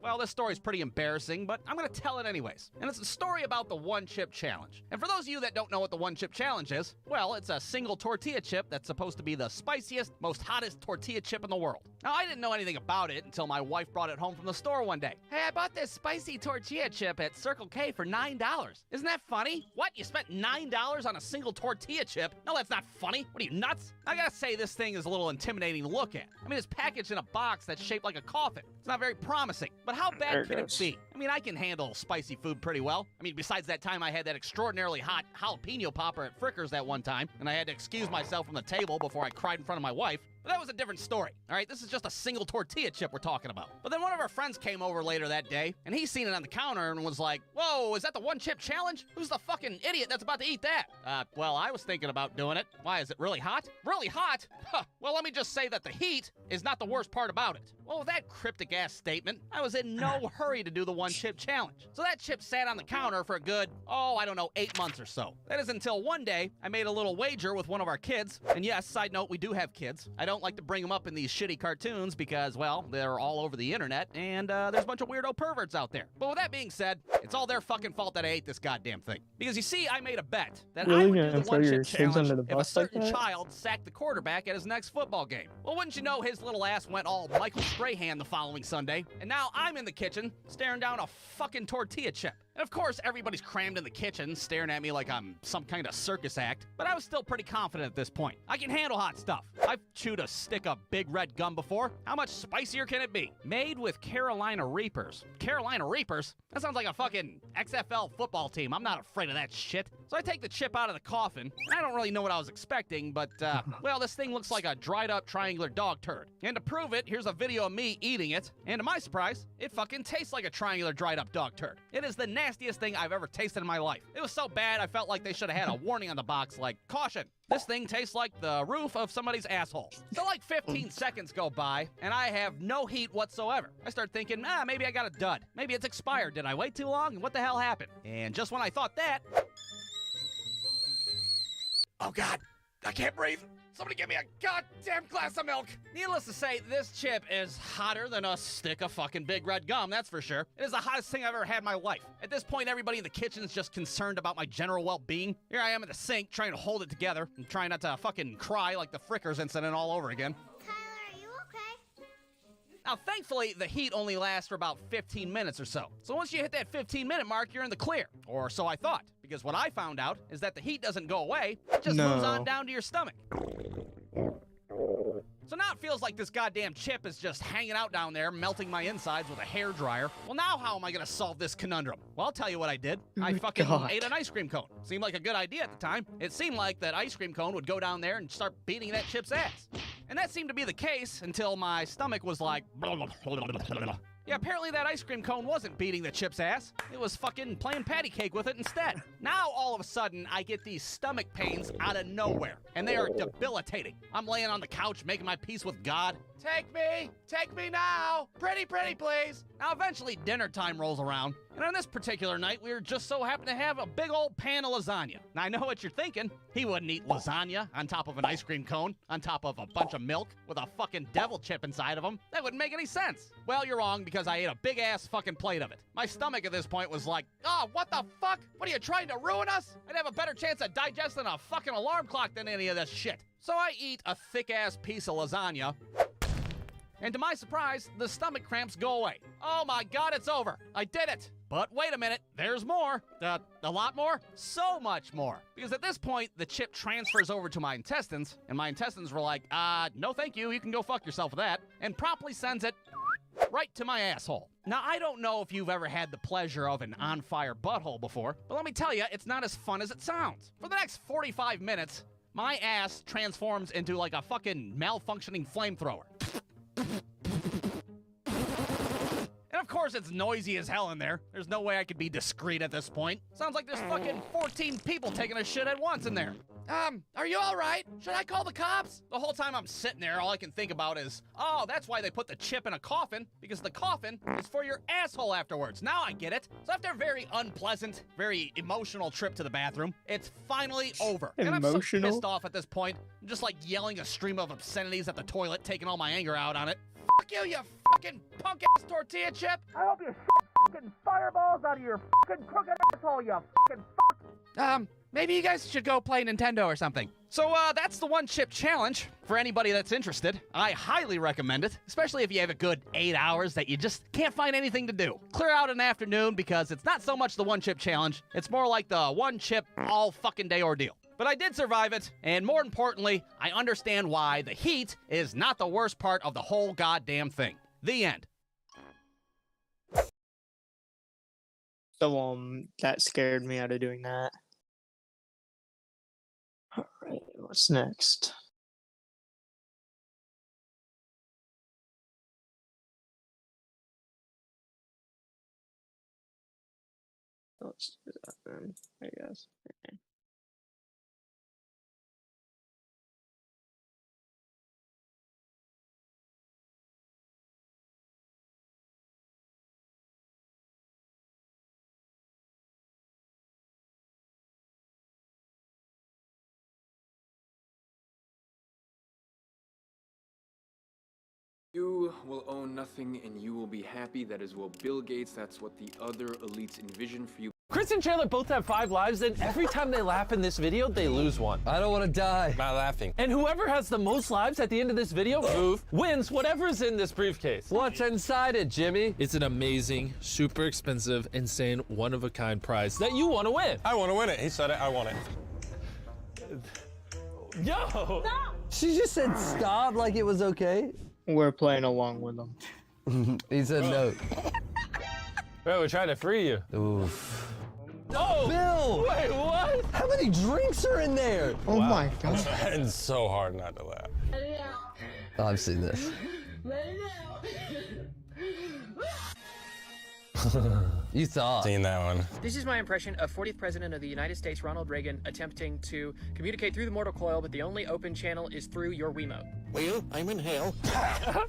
well, this story's pretty embarrassing, but I'm gonna tell it anyways. And it's a story about the One Chip Challenge. And for those of you that don't know what the One Chip Challenge is, well, it's a single tortilla chip that's supposed to be the spiciest, most hottest tortilla chip in the world. Now, I didn't know anything about it until my wife brought it home from the store one day. Hey, I bought this spicy tortilla chip at Circle K for $9. Isn't that funny? What, you spent $9 on a single tortilla chip? No, that's not funny. What are you, nuts? I gotta say, this thing is a little intimidating to look at. I mean, it's packaged in a box that's shaped like a coffin. It's not very promising. But how bad can it be? I mean, I can handle spicy food pretty well. I mean, besides that time I had that extraordinarily hot jalapeno popper at Frickers that one time, and I had to excuse myself from the table before I cried in front of my wife. But that was a different story, all right? This is just a single tortilla chip we're talking about. But then one of our friends came over later that day, and he seen it on the counter and was like, whoa, is that the One Chip Challenge? Who's the fucking idiot that's about to eat that? Well, I was thinking about doing it. Why, is it really hot? Really hot? Huh. Well, let me just say that the heat is not the worst part about it. Well, with that cryptic-ass statement, I was in no hurry to do the One Chip Challenge. So that chip sat on the counter for a good, 8 months or so. That is until one day, I made a little wager with one of our kids. And yes, side note, we do have kids. I don't like to bring them up in these shitty cartoons because, well, they're all over the internet, and there's a bunch of weirdo perverts out there. But with that being said, it's all their fucking fault that I ate this goddamn thing. Because you see, I made a bet that I would do the One Chip Challenge if a certain child sacked the quarterback at his next football game. Well, wouldn't you know, his little ass went all Michael Strahan the following Sunday, and now I'm in the kitchen staring down a fucking tortilla chip. And of course, everybody's crammed in the kitchen, staring at me like I'm some kind of circus act, but I was still pretty confident at this point. I can handle hot stuff. I've chewed a stick of Big Red gum before. How much spicier can it be? Made with Carolina Reapers. Carolina Reapers? That sounds like a fucking XFL football team. I'm not afraid of that shit. So I take the chip out of the coffin. I don't really know what I was expecting, but, well, this thing looks like a dried up triangular dog turd. And to prove it, here's a video of me eating it. And to my surprise, it fucking tastes like a triangular dried up dog turd. It is the nastiest thing I've ever tasted in my life. It was so bad, I felt like they should have had a warning on the box like, caution, this thing tastes like the roof of somebody's asshole. So like 15 seconds go by, and I have no heat whatsoever. I start thinking, maybe I got a dud. Maybe it's expired. Did I wait too long? What the hell happened? And just when I thought that... Oh God, I can't breathe. Somebody give me a goddamn glass of milk. Needless to say, this chip is hotter than a stick of fucking Big Red gum, that's for sure. It is the hottest thing I've ever had in my life. At this point, everybody in the kitchen is just concerned about my general well-being. Here I am in the sink trying to hold it together and trying not to fucking cry like the Frickers incident all over again. Tyler, are you okay? Now, thankfully, the heat only lasts for about 15 minutes or so. So once you hit that 15-minute mark, you're in the clear. Or so I thought. Because what I found out is that the heat doesn't go away. It just moves on down to your stomach. So now it feels like this goddamn chip is just hanging out down there, melting my insides with a hairdryer. Well, now how am I gonna solve this conundrum? Well, I'll tell you what I did. I fucking ate an ice cream cone. Seemed like a good idea at the time. It seemed like that ice cream cone would go down there and start beating that chip's ass. And that seemed to be the case until my stomach was like... Yeah, apparently that ice cream cone wasn't beating the chip's ass. It was fucking playing patty cake with it instead. Now, all of a sudden, I get these stomach pains out of nowhere, and they are debilitating. I'm laying on the couch making my peace with God. Take me now. Pretty, please. Now, eventually, dinner time rolls around, and on this particular night, we were just so happened to have a big old pan of lasagna. Now, I know what you're thinking. He wouldn't eat lasagna on top of an ice cream cone, on top of a bunch of milk with a fucking devil chip inside of him. That wouldn't make any sense. Well, you're wrong, because I ate a big-ass fucking plate of it. My stomach at this point was like, oh, what the fuck? What are you trying to ruin us? I'd have a better chance of digesting a fucking alarm clock than any of this shit. So I eat a thick-ass piece of lasagna, and to my surprise, the stomach cramps go away. Oh my God, it's over. I did it. But wait a minute, there's more. A lot more? So much more. Because at this point, the chip transfers over to my intestines, and my intestines were like, no thank you can go fuck yourself with that, and promptly sends it right to my asshole. Now, I don't know if you've ever had the pleasure of an on-fire butthole before, but let me tell you, it's not as fun as it sounds. For the next 45 minutes, my ass transforms into like a fucking malfunctioning flamethrower. And of course it's noisy as hell in there. There's no way I could be discreet at this point. Sounds like there's fucking 14 people taking a shit at once in there. Are you all right? Should I call the cops? The whole time I'm sitting there, all I can think about is, oh, that's why they put the chip in a coffin, because the coffin is for your asshole afterwards. Now I get it. So after a very unpleasant, very emotional trip to the bathroom, it's finally over. And I'm so pissed off at this point. I'm just like yelling a stream of obscenities at the toilet, taking all my anger out on it. fuck you fucking punk-ass tortilla chip. I hope you shit fucking fireballs out of your fucking crooked asshole, you fucking fuck. Maybe you guys should go play Nintendo or something. So, that's the one chip challenge. For anybody that's interested, I highly recommend it, especially if you have a good 8 hours that you just can't find anything to do. Clear out an afternoon because it's not so much the one chip challenge, it's more like the one chip all fucking day ordeal. But I did survive it, and more importantly, I understand why the heat is not the worst part of the whole goddamn thing. The end. So, that scared me out of doing that. Alright, what's next? Let's do that then, I guess. Okay. You will own nothing and you will be happy. That is what Bill Gates, that's what the other elites envision for you. Chris and Chandler both have 5 lives, and every time they laugh in this video, they lose one. I don't want to die. Not laughing. And whoever has the most lives at the end of this video, wins whatever's in this briefcase. What's inside it, Jimmy? It's an amazing, super expensive, insane, one-of-a-kind prize That you want to win. I want to win it. He said it. I want it. Yo! She just said stop like it was okay. We're playing along with them. He said no. Bro, we're trying to free you. Oof. Oh! Bill! Wait, what? How many drinks are in there? Oh my god. It's so hard not to laugh. Oh, I've seen this. You thought. Seen that one. This is my impression of 40th President of the United States, Ronald Reagan, attempting to communicate through the mortal coil, but the only open channel is through your Wiimote. Well, I'm in hell.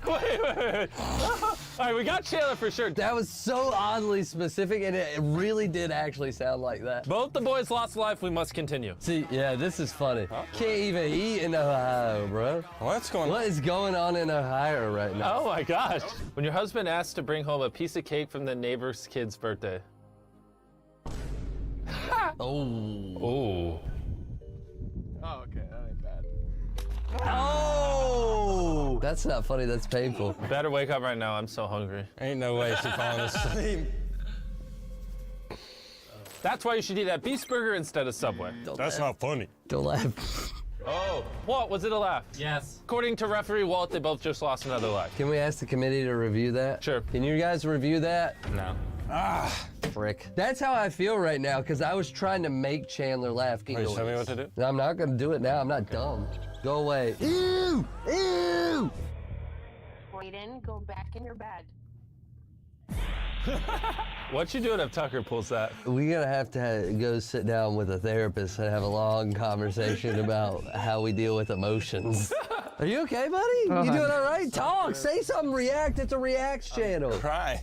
wait. All right, we got Chandler for sure. That was so oddly specific, and it really did actually sound like that. Both the boys lost life. We must continue. See, yeah, this is funny. Can't even eat in Ohio, bro. What's going on? What is going on in Ohio right now? Oh my gosh. When your husband asks to bring home a piece of cake from the neighbor's kid's birthday. Oh. Oh. Oh, okay, that ain't bad. Oh! That's not funny, that's painful. Better wake up right now. I'm so hungry. Ain't no way she's falling asleep. That's why you should eat at Beast Burger instead of Subway. That's not funny. Don't laugh. Oh. What? Was it a laugh? Yes. According to referee Walt, they both just lost another life. Can we ask the committee to review that? Sure. Can you guys review that? No. Frick. That's how I feel right now, because I was trying to make Chandler laugh. Will you tell me what to do? I'm not going to do it now. I'm not dumb. Go away. Ew! Ew! Brayden, go back in your bed. What you doing if Tucker pulls that? We're going to have to go sit down with a therapist and have a long conversation about how we deal with emotions. Are you okay, buddy? You doing all right? Talk, say something, react. It's a reacts channel. Cry.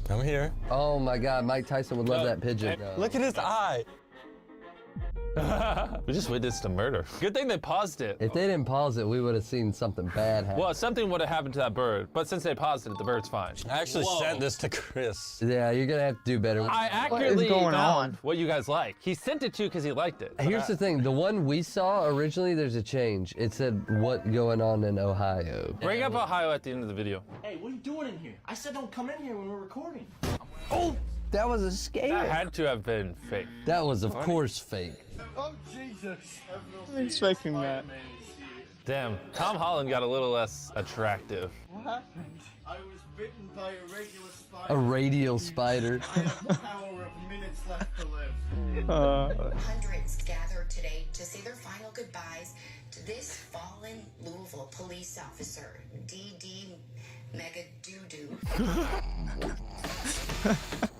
I'm here. Oh my God, Mike Tyson would love that pigeon. Look at his eye. We just witnessed a murder. Good thing they paused it. If they didn't pause it, we would have seen something bad happen. Well, something would have happened to that bird, but since they paused it, the bird's fine. I actually sent this to Chris. Yeah, you're gonna have to do better. I accurately going found on? what you guys like. He sent it to you because he liked it. Here's the thing, the one we saw originally, there's a change. It said, what going on in Ohio? Bring up Ohio at the end of the video. Hey, what are you doing in here? I said don't come in here when we're recording. Oh, that was a That scare. had to have been fake. That was, of course, fake. Oh, Jesus. I was expecting that. Damn, Tom Holland got a little less attractive. What happened? I was bitten by a radial spider. A radial spider. I have the power of minutes left to live. Hundreds gathered today to say their final goodbyes to this fallen Louisville police officer, D.D. Megadoodoo.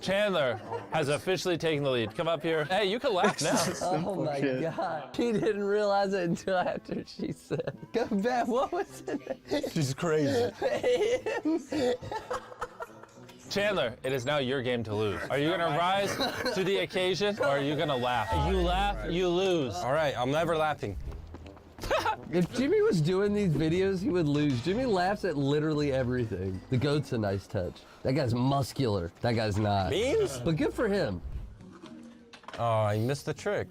Chandler has officially taken the lead. Come up here. Hey, you can laugh now. Oh my shit. God. He didn't realize it until after she said, come back, what was it? She's crazy. Chandler, it is now your game to lose. Are you gonna rise to the occasion or are you gonna laugh? You laugh, you lose. All right, I'm never laughing. If Jimmy was doing these videos, he would lose. Jimmy laughs at literally everything. The goat's a nice touch. That guy's muscular. That guy's not. Beans? But good for him. Oh, you missed the trick.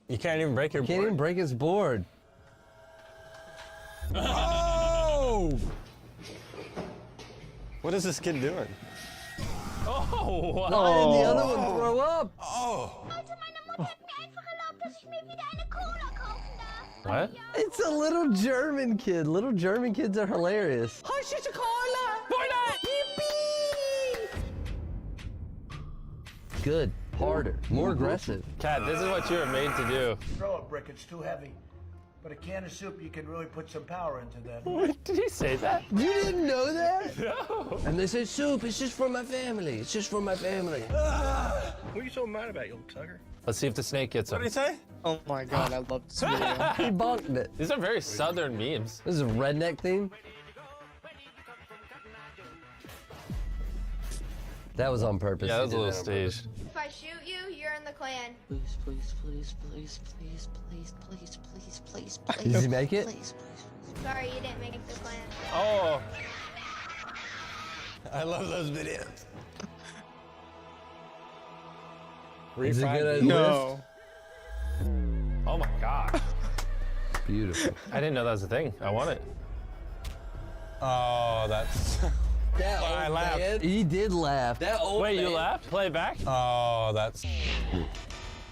You can't even break your Can't board. even break his board. Oh! What is this kid doing? Oh, wow. Why did the other one throw up? Oh! Also, meine Mutter hat mir einfach erlaubt, dass ich mir wieder eine Cola kaufen darf. What? It's a little German kid. Little German kids are hilarious. Good. Harder. More aggressive. Cat, this is what you were made to do. Throw a brick, it's too heavy. But a can of soup, you can really put some power into that. Did he say that? You didn't know that? No. And they say, soup, it's just for my family. It's just for my family. What are you so mad about, you little sucker? Let's see if the snake gets him. What did he say? Oh my god, I love this video. He bonked it. These are very southern memes. This is a redneck theme. That was on purpose. Yeah, that He was a did little that on purpose. staged. If I shoot you, you're in the clan. Please, please, please, please, please, please, please, please, please, please. Does he make it? Please, please. Sorry, you didn't make the clan. Oh, I love those videos. Is it good at No. oh my God. Beautiful. I didn't know that was a thing. I want it. Oh, that's. That I old laughed. man, he did laugh. That old Wait, you man- laughed? Play it back. Oh, that's.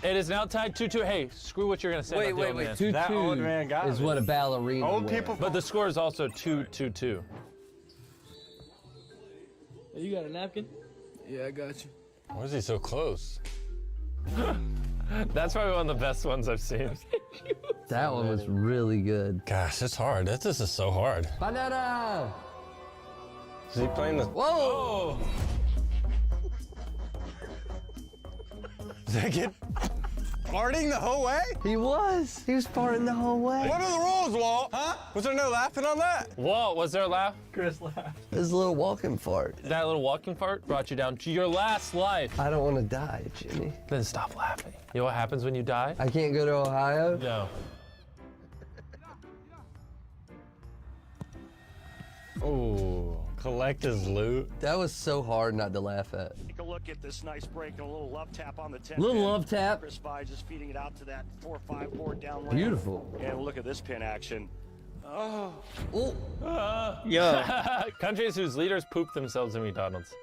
It is now tied 2-2. Hey, screw what you're gonna say. Wait, about the wait, old wait. man. 2-2 That old man got is me. what a ballerina Old wears. people. But the score is also 2-2-2. You got a napkin? Yeah, I got you. Why is he so close? That's probably one of the best ones I've seen. That one was really good. Gosh, it's hard. This is so hard. Banana! Is he playing the? Whoa! Oh, Is that kid farting the whole way? He was. He was farting the whole way. What are the rules, Walt? Huh? Was there no laughing on that? Whoa, was there a laugh? Chris laughed. His little walking fart. That little walking fart brought you down to your last life. I don't want to die, Jimmy. Then stop laughing. You know what happens when you die? I can't go to Ohio. No. Oh, collect his loot. That was so hard not to laugh at. Take a look at this nice break and a little love tap on the 10. Little love tap. Chris Vise is feeding it out to that 4-5 board down lane. Beautiful. And look at this pin action. Oh. Yeah. Countries whose leaders poop themselves in McDonald's.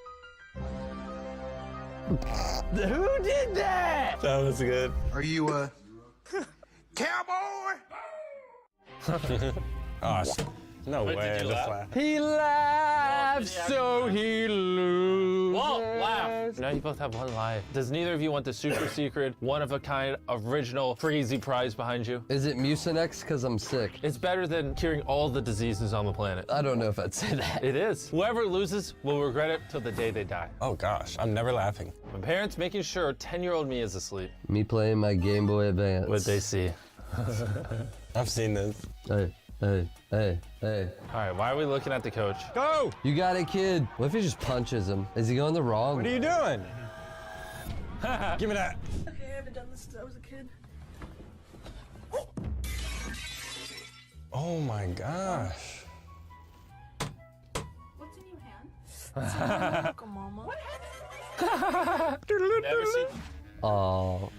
Who did that? That was good. Are you cowboy? Oh, no Wait, way. did I you just laugh? laughed. He laughs so he loses. Whoa, laugh. Now you both have one life. Does neither of you want the super secret, one-of-a-kind, original, crazy prize behind you? Is it Mucinex? Because I'm sick. It's better than curing all the diseases on the planet. I don't know if I'd say that. It is. Whoever loses will regret it till the day they die. Oh gosh, I'm never laughing. My parents making sure 10-year-old me is asleep. Me playing my Game Boy Advance. What they see. I've seen this. Hey, hey, hey, hey. All right, why are we looking at the coach? Go! You got it, kid. What if he just punches him? Is he going the wrong? What are you doing? Give me that. Okay, I haven't done this since I was a kid. Oh my gosh. What's in your hand? Welcome, Mama. Never seen. Oh.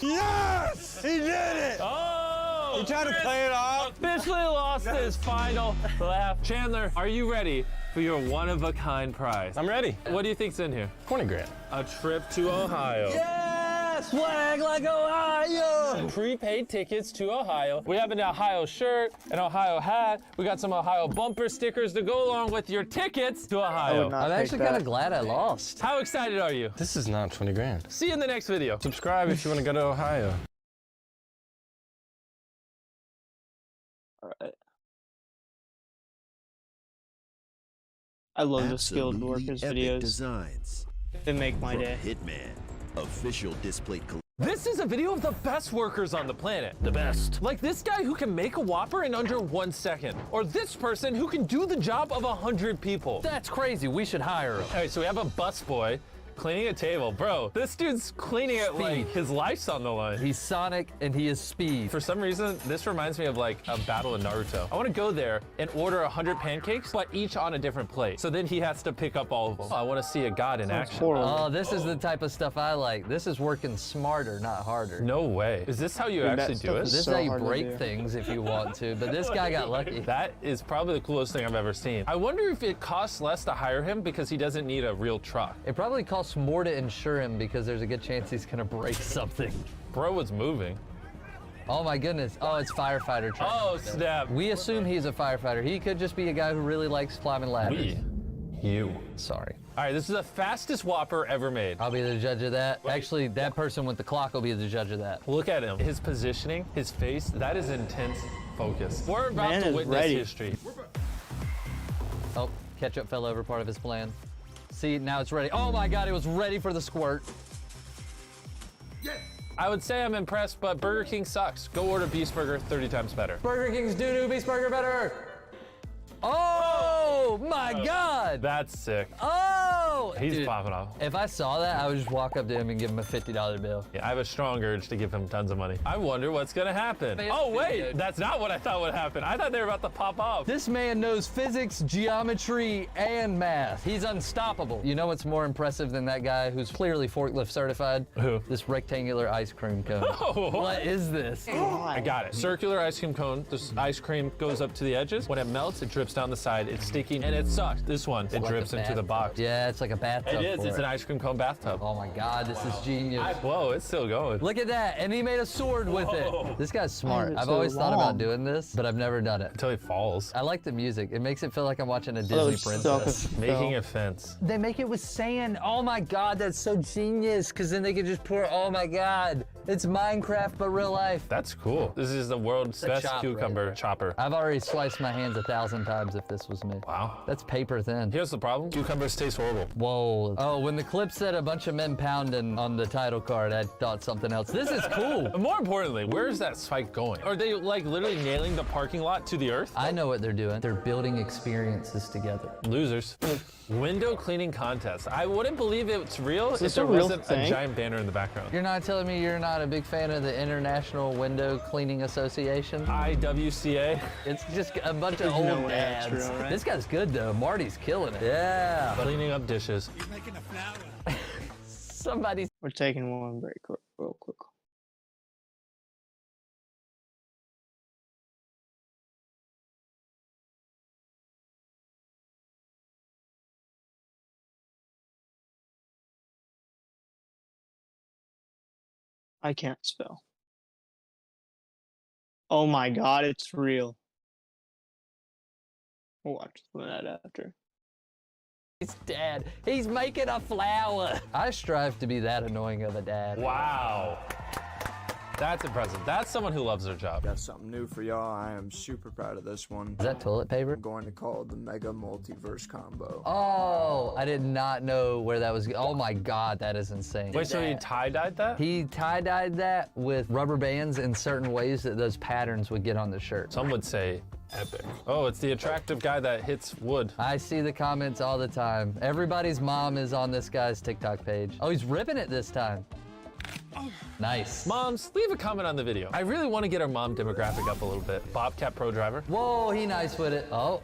Yes! He did it! Oh! He tried to play it off. Officially lost his final laugh. Chandler, are you ready for your one-of-a-kind prize? I'm ready. What do you think's in here? 20 grand. A trip to Ohio. Yes! Flag like Ohio! Prepaid tickets to Ohio. We have an Ohio shirt, an Ohio hat. We got some Ohio bumper stickers to go along with your tickets to Ohio. not I'm take actually that. kind of glad I lost. How excited are you? This is not 20 grand. See you in the next video. Subscribe if you want to go to Ohio. All right. I love the skilled workers videos. Designs. They make my From day. Hitman, official display collection. This is a video of the best workers on the planet. The best. Like this guy who can make a Whopper in under 1 second. Or this person who can do the job of 100 people. That's crazy. We should hire him. All right, so we have a busboy Cleaning a table. Bro, this dude's cleaning it like his life's on the line. He's Sonic and he is Speed. For some reason, this reminds me of like a battle in Naruto. I want to go there and order 100 pancakes, but each on a different plate. So then he has to pick up all of them. Oh, I want to see a god in action. Oh, this is the type of stuff I like. This is working smarter, not harder. No way. Is this how you actually do it? This is how you break things if you want to, but this guy got lucky. That is probably the coolest thing I've ever seen. I wonder if it costs less to hire him because he doesn't need a real truck. It probably costs more to insure him because there's a good chance he's gonna break something. Bro was moving. Oh my goodness. Oh, it's firefighter training. Oh, snap. We assume he's a firefighter. He could just be a guy who really likes climbing ladders. You. Sorry. All right, this is the fastest Whopper ever made. I'll be the judge of that. Actually, that person with the clock will be the judge of that. Look at him. His positioning, his face, that is intense focus. We're about to witness history. Oh, ketchup fell over, part of his plan. See, now it's ready. Oh my God, it was ready for the squirt. I would say I'm impressed, but Burger King sucks. Go order Beast Burger 30 times better. Burger King's doo-doo, Beast Burger better. Oh my God. That's sick. Oh! He's Dude, popping off. If I saw that, I would just walk up to him and give him a $50 bill. Yeah, I have a strong urge to give him tons of money. I wonder what's gonna happen. Oh wait, that's not what I thought would happen. I thought they were about to pop off. This man knows physics, geometry, and math. He's unstoppable. You know what's more impressive than that guy who's clearly forklift certified? Who? This rectangular ice cream cone. Oh, what is this? I got it. Circular ice cream cone. This ice cream goes up to the edges. When it melts, it drips down the side. It's sticky and it sucks. This one, it Like drips a into the bathtub. box. Yeah, it's like a bathtub. It is. It's an ice cream cone bathtub. Oh my God, this is genius. Whoa, it's still going. Look at that, and he made a sword with Whoa. it. This guy's smart. it's I've so always thought about long. doing this, but I've never done it. Until he falls. I like the music. It makes it feel like I'm watching a Disney would suck princess. if- Making a fence. They make it with sand. Oh my God, that's so genius. Because then they can just pour, oh my God. It's Minecraft, but real life. That's cool. This is the world's best chop, cucumber right? chopper. I've already sliced my hands 1,000 times if this was me. Wow. That's paper thin. Here's the problem. Cucumbers taste horrible. Whoa. Oh, when the clip said a bunch of men pounding on the title card, I thought something else. This is cool. More importantly, where is that spike going? Are they like literally nailing the parking lot to the earth? I know what they're doing. They're building experiences together. Losers. Window cleaning contest. I wouldn't believe it's real if this there a real wasn't a thing? giant banner in the background. You're not telling me you're not a big fan of the International Window Cleaning Association? IWCA. It's just a bunch of There's no old way that's dads. real, right? This guy's good though. Marty's killing it. Yeah. Cleaning up dishes. Somebody's. We're taking one break real quick. I can't spell. Oh my God, it's real. We'll watch that after. His dad. He's making a flower. I strive to be that annoying of a dad. Wow. That's impressive. That's someone who loves their job. Got something new for y'all. I am super proud of this one. Is that toilet paper? I'm going to call it the Mega Multiverse Combo. Oh, I did not know where that was. Oh my God, that is insane. Wait, so he tie-dyed that? He tie-dyed that with rubber bands in certain ways that those patterns would get on the shirt. Some would say epic. Oh, it's the attractive guy that hits wood. I see the comments all the time. Everybody's mom is on this guy's TikTok page. Oh, he's ripping it this time. Nice. Moms, leave a comment on the video. I really want to get our mom demographic up a little bit. Bobcat Pro Driver. Whoa, he nice with it. Oh.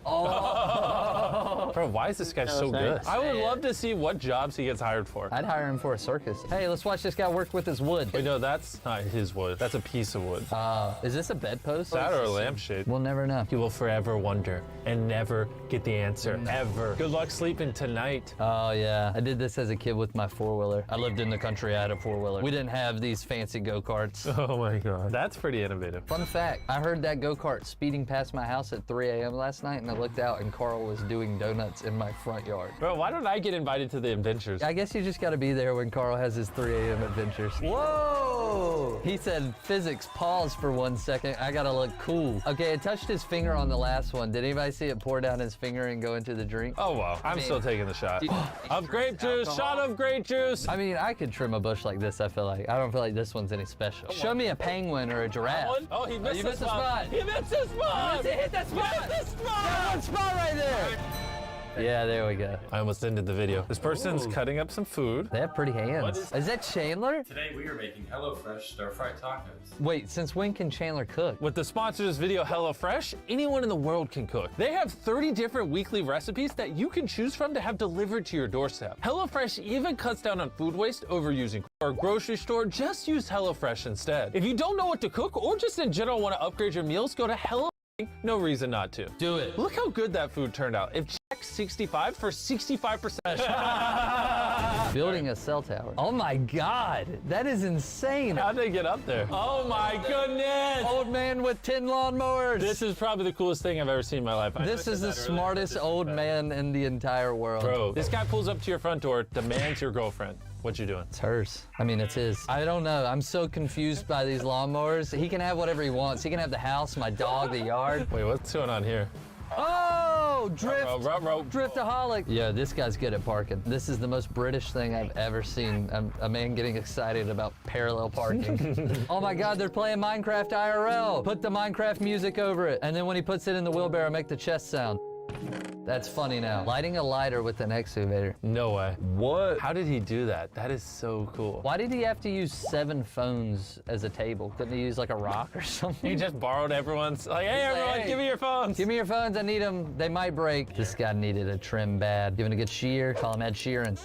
Bro, why is this guy so good? thanks. I would love to see what jobs he gets hired for. I'd hire him for a circus. Hey, let's watch this guy work with his wood. Wait, no, that's not his wood. That's a piece of wood. Is this a bedpost? That or a lampshade. We'll never know. You will forever wonder and never get the answer, ever. Good luck sleeping tonight. Oh yeah, I did this as a kid with my four-wheeler. I lived in the country, I had a four-wheeler. We didn't have these fancy go-karts. Oh my God. That's pretty innovative. Fun fact, I heard that go-kart speeding past my house at 3 a.m. last night, and I looked out and Carl was doing donuts in my front yard. Bro, why don't I get invited to the adventures? I guess you just gotta be there when Carl has his 3 a.m. adventures. Whoa! He said, physics, pause for 1 second. I gotta look cool. Okay, it touched his finger on the last one. Did anybody see it pour down his finger and go into the drink? Oh, wow. I'm still taking the shot. Of grape juice, shot of grape juice. I mean, I could trim a bush like this, I feel like. I don't feel like this one's any special. Show me a penguin or a giraffe. Oh, he missed you the missed the spot. spot. He missed the spot. Hit that spot. Hit the spot. That one spot right there. Yeah, there we go. I almost ended the video. This person's cutting up some food. They have pretty hands. Is that Chandler? Today we are making HelloFresh stir-fried tacos. Wait, since when can Chandler cook? With the sponsor of this video, HelloFresh, anyone in the world can cook. They have 30 different weekly recipes that you can choose from to have delivered to your doorstep. HelloFresh even cuts down on food waste over using or grocery store. Just use HelloFresh instead. If you don't know what to cook or just in general want to upgrade your meals, go to HelloFresh. No reason not to. Do it. Look how good that food turned out. If check 65 for 65%. Building a cell tower. Oh my God, that is insane. How'd they get up there? Oh my goodness. Old man with 10 lawnmowers. This is probably the coolest thing I've ever seen in my life. This is the smartest old man in the entire world. Bro, this guy pulls up to your front door, demands your girlfriend. What you doing? It's hers. I mean, it's his. I don't know. I'm so confused by these lawnmowers. He can have whatever he wants. He can have the house, my dog, the yard. Wait, what's going on here? Oh, drift. Drift. Driftaholic. Yeah, this guy's good at parking. This is the most British thing I've ever seen. A man getting excited about parallel parking. Oh my God, they're playing Minecraft IRL. Put the Minecraft music over it. And then when he puts it in the wheelbarrow, make the chest sound. That's funny now. Lighting a lighter with an excavator. No way. What? How did he do that? That is so cool. Why did he have to use 7 phones as a table? Couldn't he use like a rock or something? He just borrowed everyone's, like, hey, everyone, give me your phones. Give me your phones, I need them. They might break. This guy needed a trim bad. Giving a good shear, call him Ed Sheeran.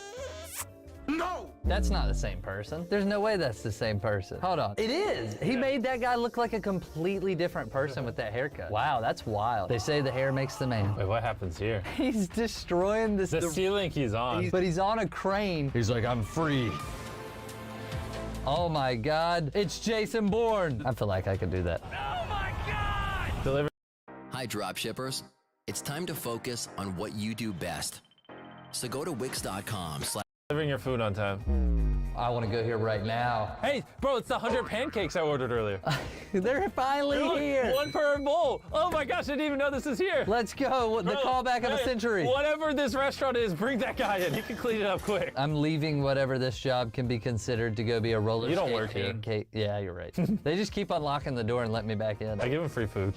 No! That's not the same person. There's no way that's the same person. Hold on. It is. He made that guy look like a completely different person with that haircut. Wow, that's wild. They say the hair makes the man. Wait, what happens here? He's destroying this. The ceiling he's on. But he's on a crane. He's like, I'm free. Oh my God. It's Jason Bourne. I feel like I could do that. Oh my God! Deliver. Hi, dropshippers. It's time to focus on what you do best. So go to Wix.com. Delivering your food on time. I want to go here right now. Hey, bro, it's the 100 pancakes I ordered earlier. They're finally here. One per bowl. Oh my gosh, I didn't even know this is here. Let's go. The callback of the century. Whatever this restaurant is, bring that guy in. He can clean it up quick. I'm leaving whatever this job can be considered to go be a roller skate. You don't work here. Pancake. Yeah, you're right. They just keep unlocking the door and let me back in. I give him free food.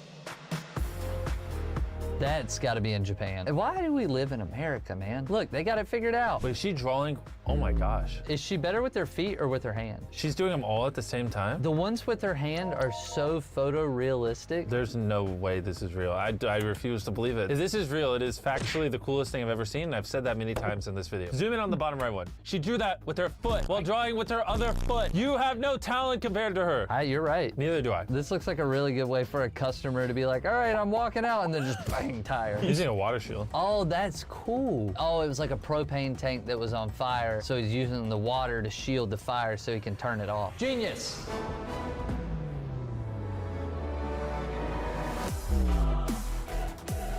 That's got to be in Japan. Why do we live in America, man? Look, they got it figured out. Wait, is she drawing? Oh my gosh. Is she better with her feet or with her hand? She's doing them all at the same time? The ones with her hand are so photorealistic. There's no way this is real. I refuse to believe it. If this is real, it is factually the coolest thing I've ever seen, and I've said that many times in this video. Zoom in on the bottom right one. She drew that with her foot while drawing with her other foot. You have no talent compared to her. You're right. Neither do I. This looks like a really good way for a customer to be like, all right, I'm walking out, and then just bang, tire. Using a water shield. Oh, that's cool. Oh, it was like a propane tank that was on fire, so he's using the water to shield the fire so he can turn it off. Genius.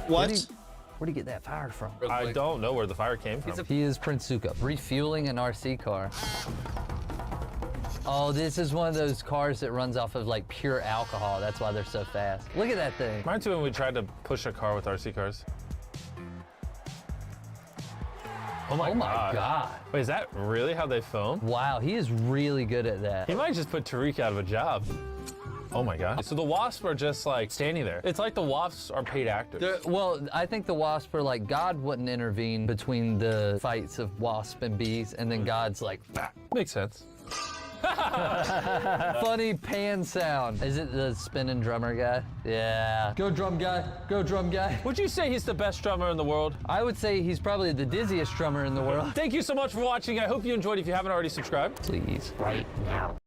What? Where'd he get that fire from? I don't know where the fire came from. He is Prince Zuko, refueling an RC car. Oh, this is one of those cars that runs off of like pure alcohol. That's why they're so fast. Look at that thing. Reminds me when we tried to push a car with RC cars. Oh my God. Wait, is that really how they film? Wow, he is really good at that. He might just put Tariq out of a job. Oh my God. So the wasps are just like standing there. It's like the wasps are paid actors. Well, I think the wasps are like, God wouldn't intervene between the fights of wasp and bees, and then God's like, bah. Makes sense. Funny pan sound. Is it the spinning drummer guy? Yeah. Go drum guy. Go drum guy. Would you say he's the best drummer in the world? I would say he's probably the dizziest drummer in the world. Thank you so much for watching. I hope you enjoyed. If you haven't already subscribed, please, right now.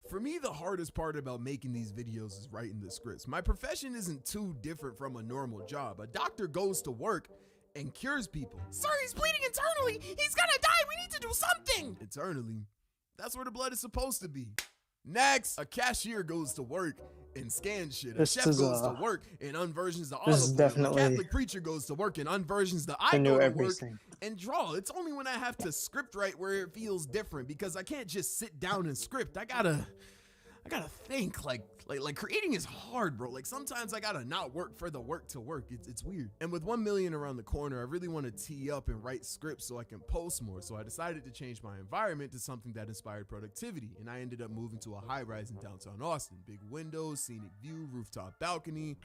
For me, the hardest part about making these videos is writing the scripts. My profession isn't too different from a normal job. A doctor goes to work and cures people. Sir, he's bleeding internally. He's gonna die. We need to do something. Internally? That's where the blood is supposed to be. Next, a cashier goes to work and scans shit. A chef goes to work and unversions the olive oil. A Catholic preacher goes to work and unversions the I go to work and draw. It's only when I have to script write where it feels different, because I can't just sit down and script. I I gotta think, like creating is hard, bro. Like sometimes I gotta not work for the work to work. It's weird. And with 1 million around the corner, I really want to tee up and write scripts so I can post more. So I decided to change my environment to something that inspired productivity. And I ended up moving to a high rise in downtown Austin. Big windows, scenic view, rooftop balcony,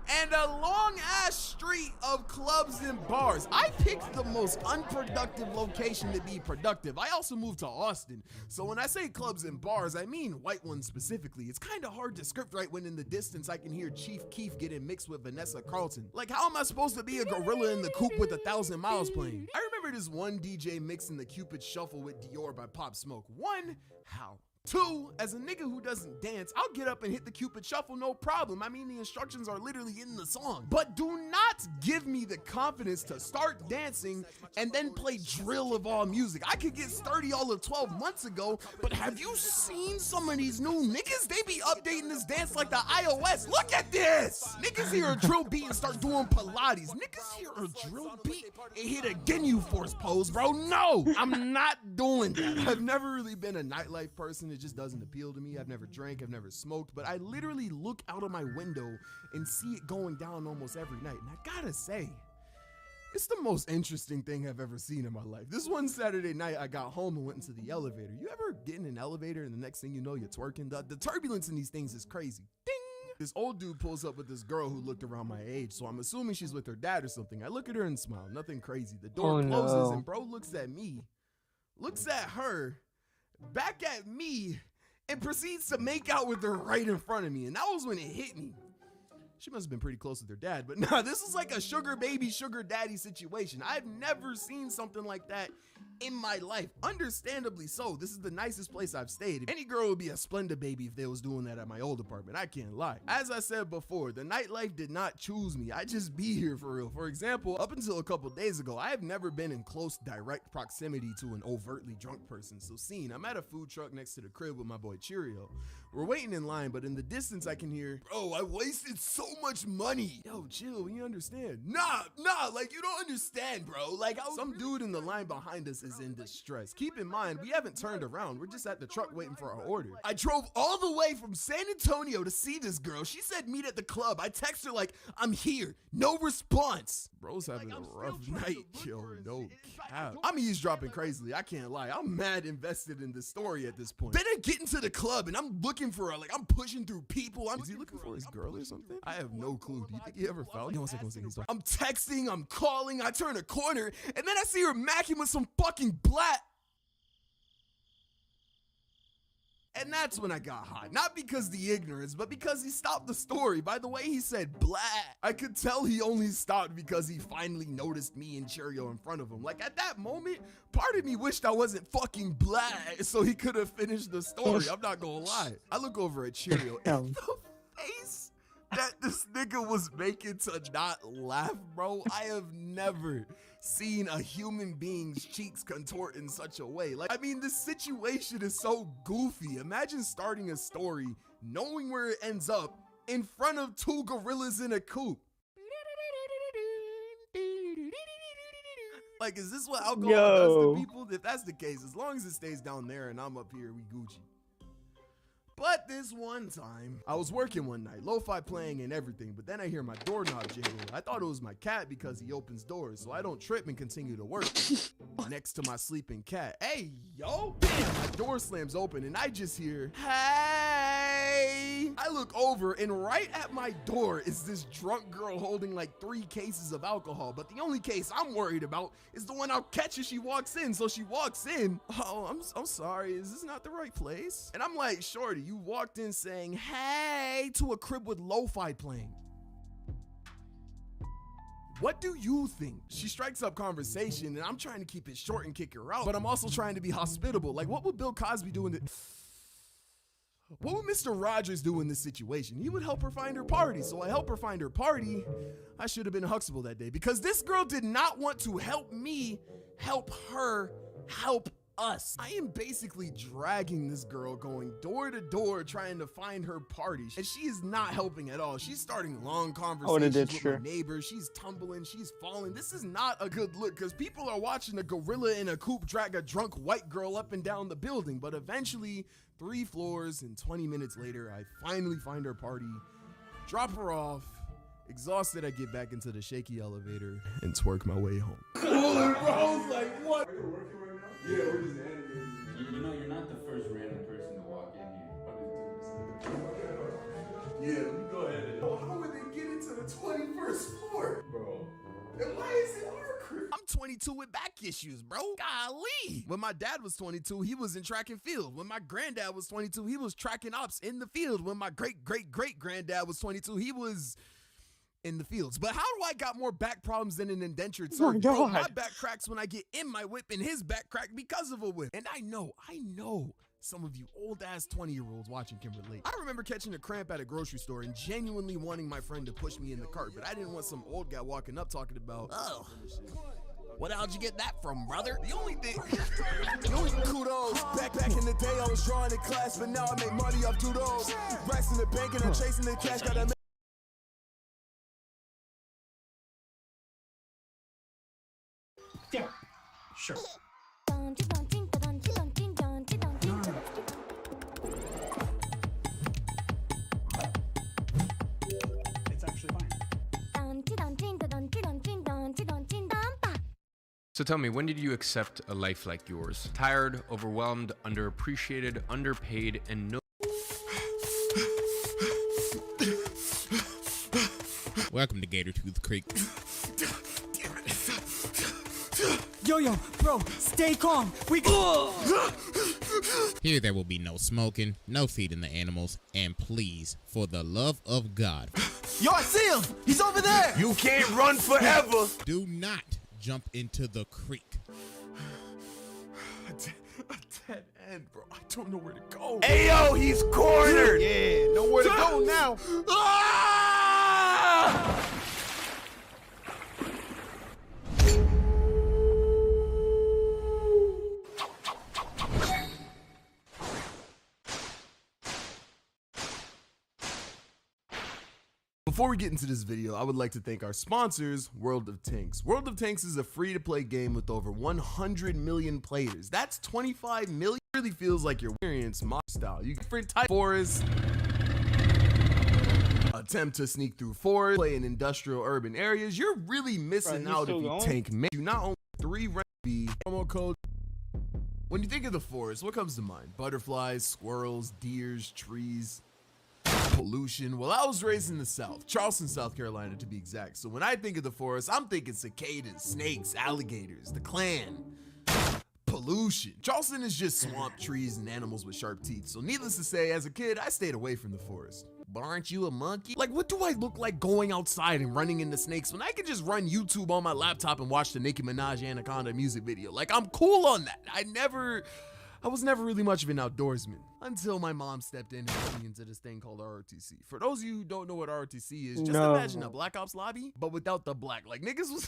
and a long ass street of clubs and bars. I picked the most unproductive location to be productive. I also moved to Austin. So when I say clubs and bars, I mean white ones specifically. It's kind of hard to script write when in the distance I can hear Chief Keef getting mixed with Vanessa Carlton. Like, how am I supposed to be a gorilla in the coop with 1,000 miles playing? I remember this one DJ mixing the Cupid Shuffle with Dior by Pop Smoke. One, how? Two, as a nigga who doesn't dance, I'll get up and hit the Cupid Shuffle, no problem. I mean, the instructions are literally in the song. But do not give me the confidence to start dancing and then play drill of all music. I could get sturdy all of 12 months ago, but have you seen some of these new niggas? They be updating this dance like the iOS. Look at this! Niggas hear a drill beat and start doing Pilates. Niggas hear a drill beat and hit a Ginyu Force pose, bro. No, I'm not doing that. I've never really been a nightlife person. It just doesn't appeal to me. I've never drank, I've never smoked, but I literally look out of my window and see it going down almost every night. And I gotta say, it's the most interesting thing I've ever seen in my life. This one Saturday night, I got home and went into the elevator. You ever get in an elevator and the next thing you know, you're twerking? The turbulence in these things is crazy. Ding! This old dude pulls up with this girl who looked around my age, so I'm assuming she's with her dad or something. I look at her and smile, nothing crazy. The door closes and bro looks at me, looks at her, back at me, and proceeds to make out with her right in front of me. And that was when it hit me. She must have been pretty close with her dad, but nah, this is like a sugar baby, sugar daddy situation. I've never seen something like that in my life. Understandably so. This is the nicest place I've stayed. Any girl would be a Splenda baby if they was doing that at my old apartment. I can't lie. As I said before, the nightlife did not choose me. I just be here for real. For example, up until a couple days ago, I have never been in close direct proximity to an overtly drunk person. So scene, I'm at a food truck next to the crib with my boy Cheerio. We're waiting in line, but in the distance I can hear, bro, I wasted so much money. Yo, chill, you understand? Nah, like you don't understand, bro. Like some dude in the line behind us is in distress. Keep in mind, we haven't turned around. We're just at the truck waiting for our order. I drove all the way from San Antonio to see this girl. She said meet at the club. I text her like, I'm here. No response. Bro's having a rough night. Yo, no cap. I'm eavesdropping crazily. I can't lie. I'm mad invested in this story at this point. Then I get into the club and I'm looking for her. Like I'm pushing through people. Is he looking for his girl or something? I have no clue. Do you think he ever found? One second. I'm texting, I'm calling, I turn a corner, and then I see her macking with some fucking black. And that's when I got hot. Not because the ignorance, but because he stopped the story. By the way, he said black. I could tell he only stopped because he finally noticed me and Cheerio in front of him. Like at that moment, part of me wished I wasn't fucking black so he could have finished the story. I'm not gonna lie. I look over at Cheerio and the face that this nigga was making to not laugh, bro. I have never seen a human being's cheeks contort in such a way. Like, I mean, this situation is so goofy. Imagine starting a story, knowing where it ends up, in front of two gorillas in a coop. Like, is this what alcohol does to people? If that's the case, as long as it stays down there and I'm up here, we Gucci. But this one time, I was working one night, lo-fi playing and everything, but then I hear my doorknob jingle. I thought it was my cat because he opens doors, so I don't trip and continue to work next to my sleeping cat. Hey, yo! Bam! My door slams open and I just hear, hey! I look over and right at my door is this drunk girl holding like 3 cases of alcohol, but the only case I'm worried about is the one I'll catch as she walks in. So she walks in, oh, I'm sorry, is this not the right place? And I'm like, shorty, you walked in saying, hey, to a crib with lo-fi playing. What do you think? She strikes up conversation and I'm trying to keep it short and kick her out, but I'm also trying to be hospitable. Like, what would Bill Cosby do in this? What would Mr. Rogers do in this situation? He would help her find her party. So I help her find her party. I should have been Huxtable that day because this girl did not want to help me help her help us. I am basically dragging this girl, going door to door trying to find her party, and she is not helping at all. She's starting long conversations with my neighbors. She's tumbling, she's falling. This is not a good look because people are watching a gorilla in a coupe drag a drunk white girl up and down the building. But eventually, 3 floors and 20 minutes later, I finally find her party, drop her off. Exhausted, I get back into the shaky elevator and twerk my way home. Cooler, bro. I was like, what? Are you working right now? Yeah, we're just animating. You know, you're not the first random person to walk in here. Yeah, let me go ahead. How would they get into the 21st floor? Bro. And why is it our crib? I'm 22 with back issues, bro. Golly. When my dad was 22, he was in track and field. When my granddad was 22, he was tracking ops in the field. When my great-great-great-granddad was 22, he was in the fields. But how do I got more back problems than an indentured servant? Bro, my back cracks when I get in my whip and his back crack because of a whip. And I know some of you old ass 20-year-olds watching can relate. I remember catching a cramp at a grocery store and genuinely wanting my friend to push me in the cart, but I didn't want some old guy walking up talking about, oh, what how'd you get that from, brother? The only kudos. Back in the day, I was drawing in class, but now I make money off doodles. Racks in the bank and I'm chasing the cash, gotta make. Yeah, sure. It's actually fine. So tell me, when did you accept a life like yours? Tired, overwhelmed, underappreciated, underpaid, and no. Welcome to Gatortooth Creek. Yo, bro, stay calm. Here there will be no smoking, no feeding the animals, and please, for the love of God. Yo, I see him. He's over there. You can't run forever. Do not jump into the creek. A dead end, bro. I don't know where to go. Ayo, he's cornered. Yeah, nowhere to go now. Before we get into this video, I would like to thank our sponsors, World of Tanks. World of Tanks is a free-to-play game with over 100 million players. That's 25 million. It really feels like you're experiencing mod style. You can different type forest, attempt to sneak through forest, play in industrial urban areas. You're really missing out if you tank. Man, you not only 3 B promo code. When you think of the forest, what comes to mind? Butterflies, squirrels, deers, trees. Pollution. Well, I was raised in the South, Charleston, South Carolina to be exact. So when I think of the forest, I'm thinking cicadas, snakes, alligators, the Klan. Pollution. Charleston is just swamp, trees, and animals with sharp teeth. So needless to say, as a kid, I stayed away from the forest. But aren't you a monkey? Like, what do I look like going outside and running into snakes when I can just run YouTube on my laptop and watch the Nicki Minaj Anaconda music video? Like, I'm cool on that. I was never really much of an outdoorsman until my mom stepped in and put me into this thing called ROTC. For those of you who don't know what ROTC is, just imagine a Black Ops lobby, but without the black. Like, niggas was,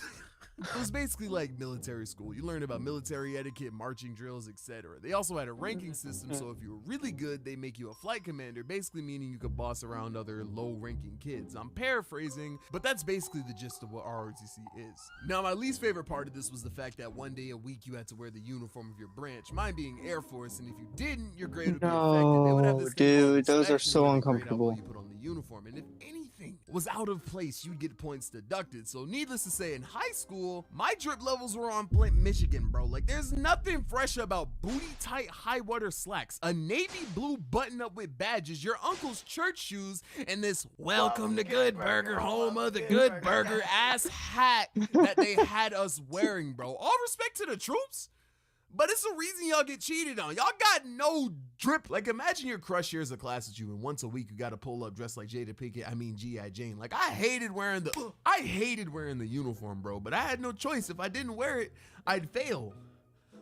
it was basically like military school. You learn about military etiquette, marching drills, etc. They also had a ranking system, so if you were really good, they make you a flight commander, basically meaning you could boss around other low-ranking kids. I'm paraphrasing, but that's basically the gist of what ROTC is. Now, my least favorite part of this was the fact that one day a week you had to wear the uniform of your branch, mine being Air Force, and if you didn't, your grade would be affected. They would have this dude, those are so uncomfortable. You put on the uniform, and if anything was out of place, you'd get points deducted. So needless to say, in high school, my drip levels were on Flint, Michigan, bro. Like, there's nothing fresh about booty tight high water slacks, a navy blue button up with badges, your uncle's church shoes, and this welcome to Good Burger, home of the Good Burger ass hat that they had us wearing, bro. All respect to the troops, but it's the reason y'all get cheated on. Y'all got no drip. Like, imagine your crush shares a class with you, and once a week you gotta pull up dressed like Jada Pinkett, G.I. Jane. Like, I hated wearing the uniform, bro, but I had no choice. If I didn't wear it, I'd fail.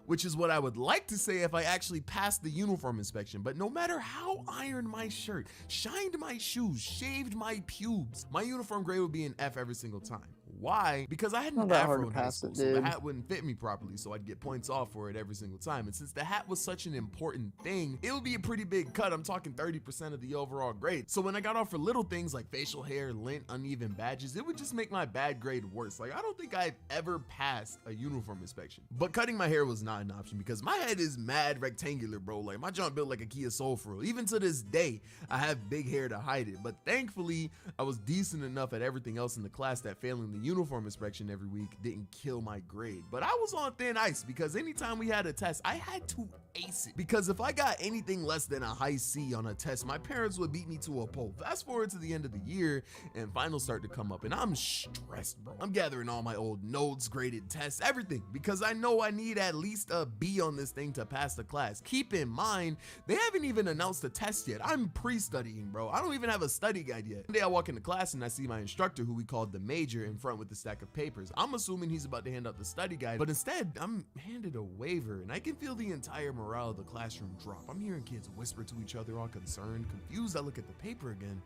Which is what I would like to say if I actually passed the uniform inspection. But no matter how ironed my shirt, shined my shoes, shaved my pubes, my uniform grade would be an F every single time. Why? Because I had Not an that afro hard to in high pass school, it, so the dude. hat wouldn't fit me properly, so I'd get points off for it every single time. And since the hat was such an important thing, it would be a pretty big cut. I'm talking 30% of the overall grade. So when I got off for little things like facial hair, lint, uneven badges, it would just make my bad grade worse. Like, I don't think I've ever passed a uniform inspection. But cutting my hair was not an option because my head is mad rectangular, bro. Like, my joint built like a Kia Soul for real. Even to this day, I have big hair to hide it. But thankfully, I was decent enough at everything else in the class that failing the uniform inspection every week didn't kill my grade. But I was on thin ice because anytime we had a test, I had to ace it. Because if I got anything less than a high C on a test, my parents would beat me to a pulp. Fast forward to the end of the year and finals start to come up and I'm stressed, bro. I'm gathering all my old notes, graded tests, everything, because I know I need at least a B on this thing to pass the class. Keep in mind, they haven't even announced the test yet. I'm pre-studying, bro. I don't even have a study guide yet. One day I walk into class and I see my instructor, who we called the major, in front with the stack of papers. I'm assuming he's about to hand out the study guide, but instead I'm handed a waiver and I can feel the entire morale of the classroom drop. I'm hearing kids whisper to each other, all concerned, confused. I look at the paper again.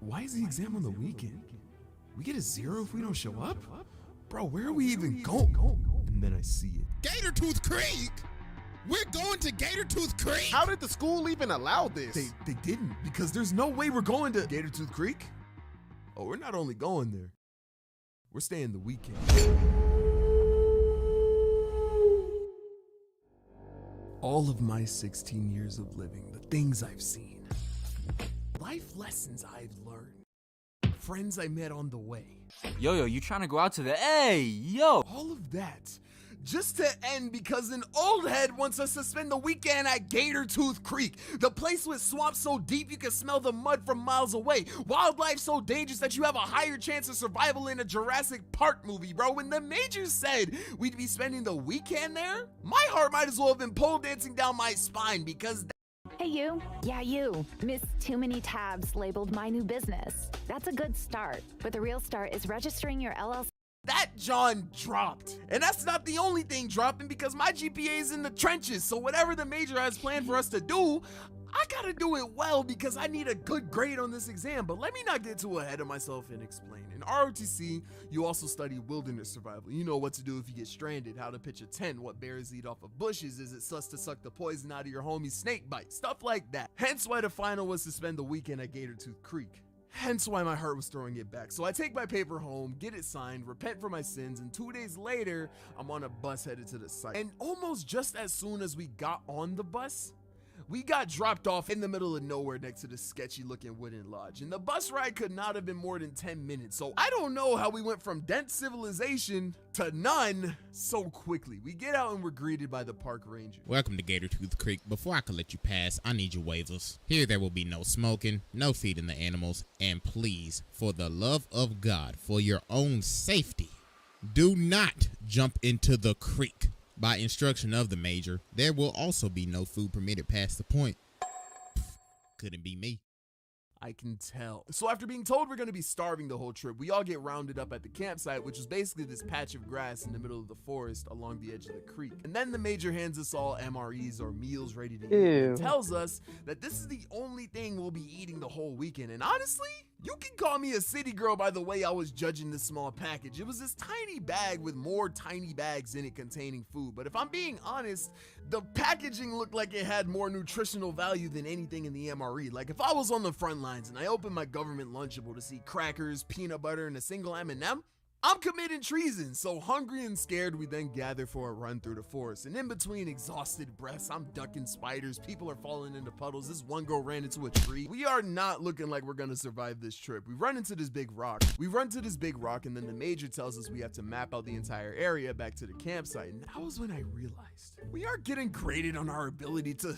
Why is the exam on the weekend? We get a 0 if we don't show up? Bro, where are we even going? And then I see it. Gator Tooth Creek? We're going to Gator Tooth Creek? How did the school even allow this? They didn't, because there's no way we're going to Gator Tooth Creek. Oh, we're not only going there, we're staying the weekend. All of my 16 years of living, the things I've seen, life lessons I've learned, friends I met on the way. Yo, you trying to go out to the yo? All of that just to end because an old head wants us to spend the weekend at Gator Tooth Creek, the place with swamps so deep you can smell the mud from miles away, wildlife so dangerous that you have a higher chance of survival in a Jurassic Park movie, bro. When the major said we'd be spending the weekend there, my heart might as well have been pole dancing down my spine because Hey you. Yeah, you. Missed too many tabs labeled My New Business. That's a good start, but the real start is registering your LLC. that John dropped. And that's not the only thing dropping because my GPA is in the trenches. So whatever the major has planned for us to do, I gotta do it well because I need a good grade on this exam. But let me not get too ahead of myself and explain. In ROTC, you also study wilderness survival. You know what to do if you get stranded, how to pitch a tent, what bears eat off of bushes, is it sus to suck the poison out of your homie's snake bite, stuff like that. Hence why the final was to spend the weekend at Gator Tooth Creek. Hence why my heart was throwing it back. So I take my paper home, get it signed, repent for my sins, and 2 days later, I'm on a bus headed to the site. And almost just as soon as we got on the bus, we got dropped off in the middle of nowhere next to this sketchy looking wooden lodge. And the bus ride could not have been more than 10 minutes. So I don't know how we went from dense civilization to none so quickly. We get out and we're greeted by the park ranger. Welcome to Gator Tooth Creek. Before I can let you pass, I need your waivers. Here there will be no smoking, no feeding the animals, and please, for the love of God, for your own safety, do not jump into the creek. By instruction of the major, there will also be no food permitted past the point. Couldn't be me. I can tell. So after being told we're gonna be starving the whole trip, we all get rounded up at the campsite, which is basically this patch of grass in the middle of the forest along the edge of the creek. And then the major hands us all MREs or meals ready to eat and tells us that this is the only thing we'll be eating the whole weekend. And honestly, you can call me a city girl by the way I was judging this small package. It was this tiny bag with more tiny bags in it containing food. But if I'm being honest, the packaging looked like it had more nutritional value than anything in the MRE. Like if I was on the front lines and I opened my government Lunchable to see crackers, peanut butter, and a single M&M, I'm committing treason. So hungry and scared, we then gather for a run through the forest. And in between exhausted breaths, I'm ducking spiders. People are falling into puddles. This one girl ran into a tree. We are not looking like we're gonna survive this trip. We run into this big rock. And then the major tells us we have to map out the entire area back to the campsite. And that was when I realized we aren't getting graded on our ability to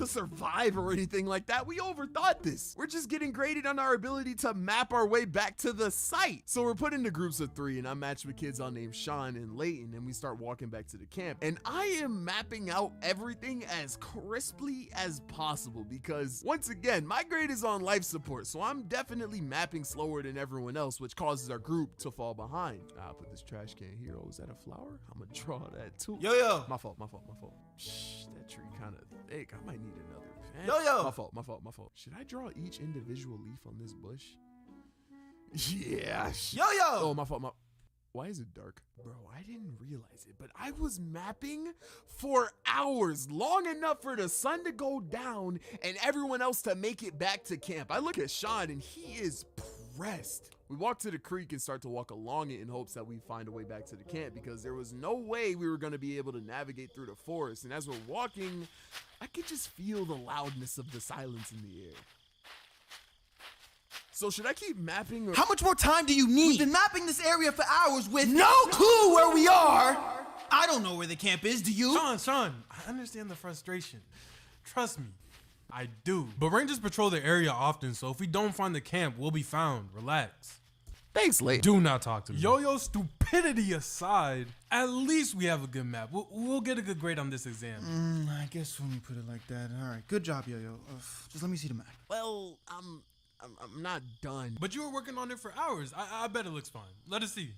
survive or anything like that. We overthought this. We're just getting graded on our ability to map our way back to the site. So we're put into groups of 3. And I'm matched with kids all named Sean and Layton, and we start walking back to the camp. And I am mapping out everything as crisply as possible because, once again, my grade is on life support, so I'm definitely mapping slower than everyone else, which causes our group to fall behind. I'll put this trash can here. Oh, is that a flower? I'm gonna draw that too. Yo. My fault. Shh, that tree kind of thick. I might need another pen. Yo. My fault. Should I draw each individual leaf on this bush? Yeah. Yo. Oh, my fault. Why is it dark? Bro, I didn't realize it, but I was mapping for hours, long enough for the sun to go down and everyone else to make it back to camp. I look at Sean and he is pressed. We walk to the creek and start to walk along it in hopes that we find a way back to the camp because there was no way we were going to be able to navigate through the forest. And as we're walking, I could just feel the loudness of the silence in the air. So should I keep mapping or— How much more time do you need? We've been mapping this area for hours with no clue where we are. I don't know where the camp is, do you? Sean, I understand the frustration. Trust me, I do. But Rangers patrol the area often, so if we don't find the camp, we'll be found. Relax. Thanks, Layton. Do not talk to me. Yo-Yo stupidity aside, at least we have a good map. We'll get a good grade on this exam. I guess when you put it like that. All right, good job, Yo-Yo. Just let me see the map. Well, I'm not done. But you were working on it for hours. I bet it looks fine. Let us see.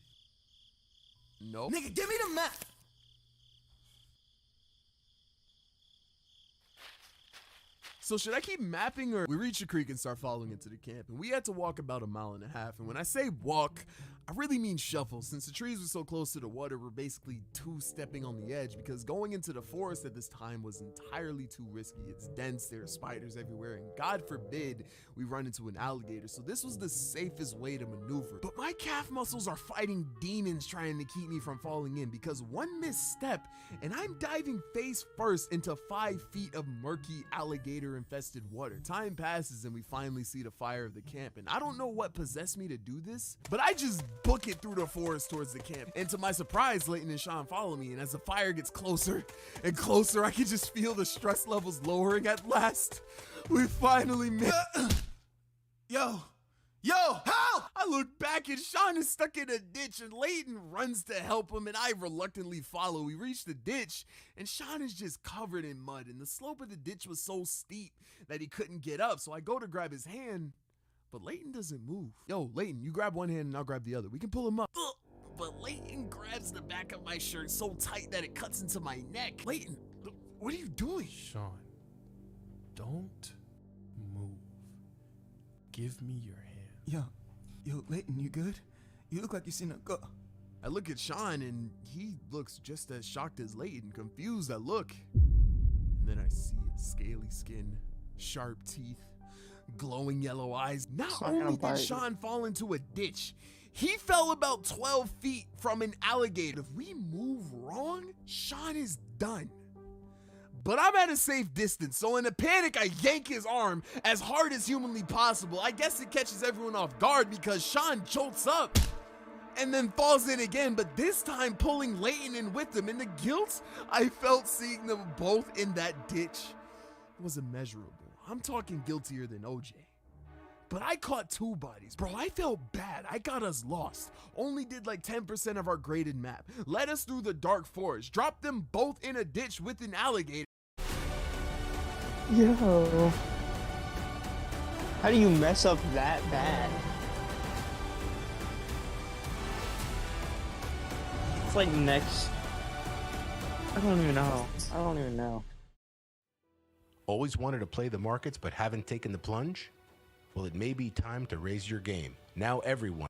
Nope. Nigga, give me the map. So should I keep mapping or— We reach the creek and start following into the camp, and we had to walk about 1.5 miles. And when I say walk, I really mean shuffle. Since the trees were so close to the water, we're basically two-stepping on the edge because going into the forest at this time was entirely too risky. It's dense, there are spiders everywhere, and God forbid we run into an alligator. So this was the safest way to maneuver. But my calf muscles are fighting demons trying to keep me from falling in because one misstep and I'm diving face first into 5 feet of murky alligator-infested water. Time passes and we finally see the fire of the camp, and I don't know what possessed me to do this, but I just book it through the forest towards the camp. And to my surprise, Layton and Sean follow me, and as the fire gets closer and closer, I can just feel the stress levels lowering at last. We finally made— Yo, help! I look back and Sean is stuck in a ditch and Layton runs to help him and I reluctantly follow. We reach the ditch and Sean is just covered in mud and the slope of the ditch was so steep that he couldn't get up. So I go to grab his hand, but Layton doesn't move. Yo, Layton, you grab one hand and I'll grab the other. We can pull him up. But Layton grabs the back of my shirt so tight that it cuts into my neck. Layton, what are you doing? Sean, don't move. Give me your hand. Yo, Layton, you good? You look like you seen a go. I look at Sean and he looks just as shocked as Layton. Confused, I look. And then I see it. Scaly skin, sharp teeth, glowing yellow eyes. Not only did Sean fall into a ditch, he fell about 12 feet from an alligator. If we move wrong, Sean is done. But I'm at a safe distance, so in a panic, I yank his arm as hard as humanly possible. I guess it catches everyone off guard because Sean jolts up and then falls in again, but this time pulling Layton in with him. And the guilt I felt seeing them both in that ditch was immeasurable. I'm talking guiltier than OJ. But I caught 2 bodies. Bro, I felt bad. I got us lost. Only did like 10% of our graded map. Led us through the dark forest. Dropped them both in a ditch with an alligator. Yo. How do you mess up that bad? It's like next. I don't even know. Always wanted to play the markets but haven't taken the plunge? Well, it may be time to raise your game. Now everyone.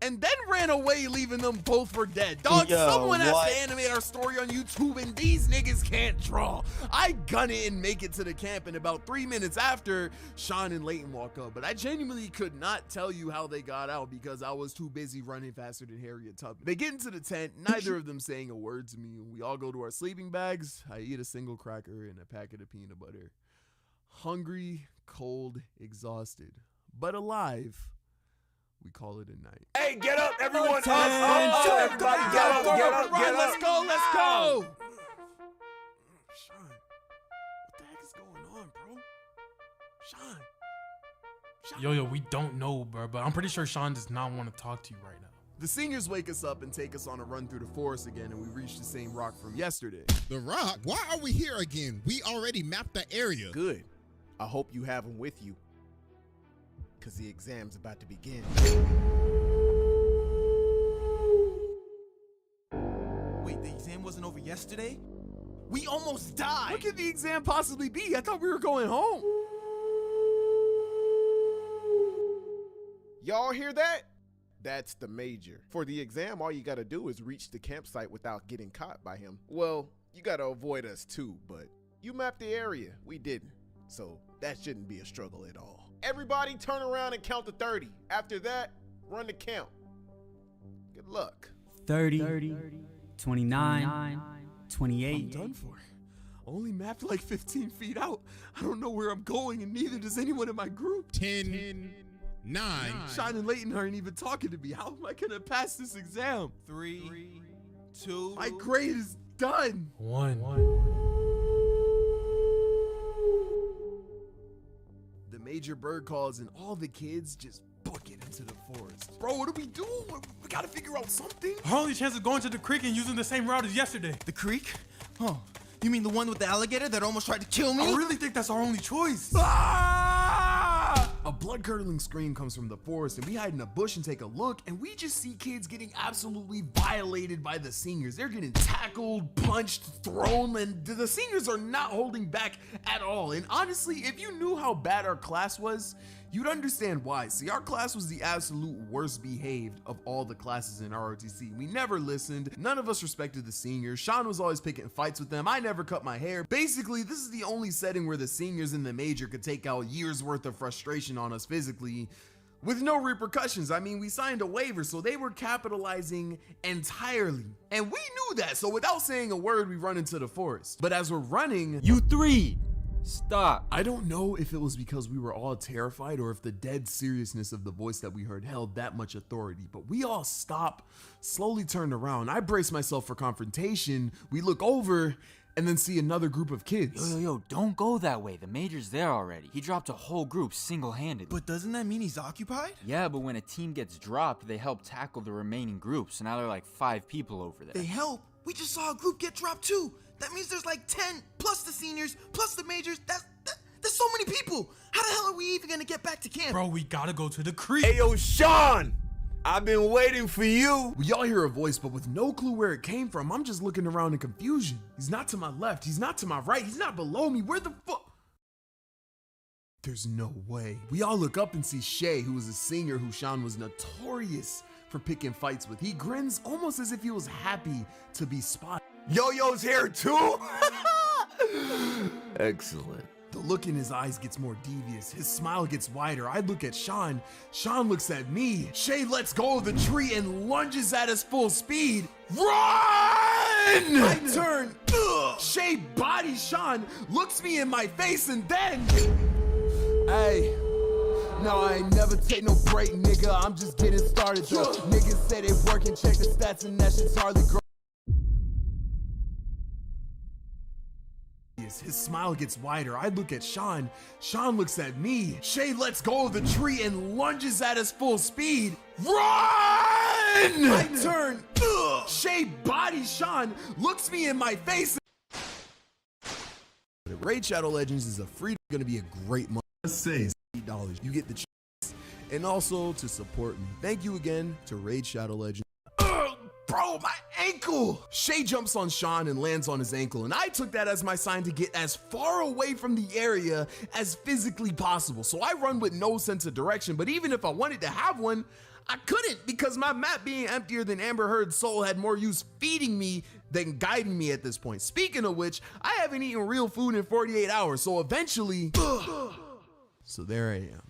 And then ran away, leaving them both for dead. Dog, someone has to animate our story on YouTube, and these niggas can't draw. I gun it and make it to the camp, and about 3 minutes after, Sean and Layton walk up. But I genuinely could not tell you how they got out because I was too busy running faster than Harriet Tubman. They get into the tent, neither of them saying a word to me. We all go to our sleeping bags. I eat a single cracker and a packet of peanut butter. Hungry, cold, exhausted, but alive. We call it a night. Hey, get up, everyone! Everybody, get up! Let's go! Sean, what the heck is going on, bro? Sean. Yo, we don't know, bro, but I'm pretty sure Sean does not want to talk to you right now. The seniors wake us up and take us on a run through the forest again, and we reach the same rock from yesterday. The rock? Why are we here again? We already mapped the area. Good. I hope you have them with you, because the exam's about to begin. Wait, the exam wasn't over yesterday? We almost died! What could the exam possibly be? I thought we were going home. Y'all hear that? That's the major. For the exam, all you gotta do is reach the campsite without getting caught by him. Well, you gotta avoid us too, but you mapped the area. We didn't. So that shouldn't be a struggle at all. Everybody turn around and count to 30. After that, run the count. Good luck. 30, 29, 28. I'm done for. Only mapped like 15 feet out. I don't know where I'm going, and neither does anyone in my group. 10, 9. Sean and Layton aren't even talking to me. How am I gonna pass this exam? 3, 2. My grade is done. 1. The major bird calls, and all the kids just book it into the forest. Bro, what do we do? We gotta figure out something. Our only chance of going to the creek and using the same route as yesterday. The creek? Oh, you mean the one with the alligator that almost tried to kill me? I really think that's our only choice. A blood-curdling scream comes from the forest, and we hide in a bush and take a look, and we just see kids getting absolutely violated by the seniors. They're getting tackled, punched, thrown, and the seniors are not holding back at all. And honestly, if you knew how bad our class was, you'd understand why. See, our class was the absolute worst behaved of all the classes in ROTC. We never listened. None of us respected the seniors. Sean was always picking fights with them. I never cut my hair. Basically, this is the only setting where the seniors in the major could take out years worth of frustration on us physically with no repercussions. I mean, we signed a waiver, so they were capitalizing entirely. And we knew that, so without saying a word, we run into the forest. But as we're running, You 3! Stop. I don't know if it was because we were all terrified or if the dead seriousness of the voice that we heard held that much authority, but we all stop, slowly turned around. I brace myself for confrontation. We look over and then see another group of kids. Yo, don't go that way. The major's there already. He dropped a whole group single-handedly. But doesn't that mean he's occupied? Yeah, but when a team gets dropped, they help tackle the remaining group. So now there are like 5 people over there. They help? We just saw a group get dropped too. That means there's like 10 plus the seniors plus the majors. That's so many people. How the hell are we even gonna get back to camp? Bro, we gotta go to the creek. Hey, yo, Sean! I've been waiting for you. We all hear a voice, but with no clue where it came from, I'm just looking around in confusion. He's not to my left. He's not to my right. He's not below me. Where the fuck? There's no way. We all look up and see Shay, who was a senior who Sean was notorious for picking fights with. He grins almost as if he was happy to be spotted. Yo-Yo's here too? Excellent. The look in his eyes gets more devious. His smile gets wider. I look at Sean. Sean looks at me. Shay lets go of the tree and lunges at us full speed. Run! I turn. Shay bodies Sean, looks me in my face, and then... Hey. No, I ain't never take no break, nigga. I'm just getting started though. Niggas say they working, check the stats, and that shit's hardly growing. His smile gets wider. I look at Sean. Sean looks at me. Shay lets go of the tree and lunges at us full speed. Run! I turn. Shay bodies Sean, looks me in my face. Raid Shadow Legends is gonna be a great month. Let's say $80. You get the chance. And also to support me. Thank you again to Raid Shadow Legends. Bro, my ankle! Shay jumps on Sean and lands on his ankle, and I took that as my sign to get as far away from the area as physically possible. So I run with no sense of direction, but even if I wanted to have one, I couldn't because my map being emptier than Amber Heard's soul had more use feeding me than guiding me at this point. Speaking of which, I haven't eaten real food in 48 hours, so eventually... So there I am,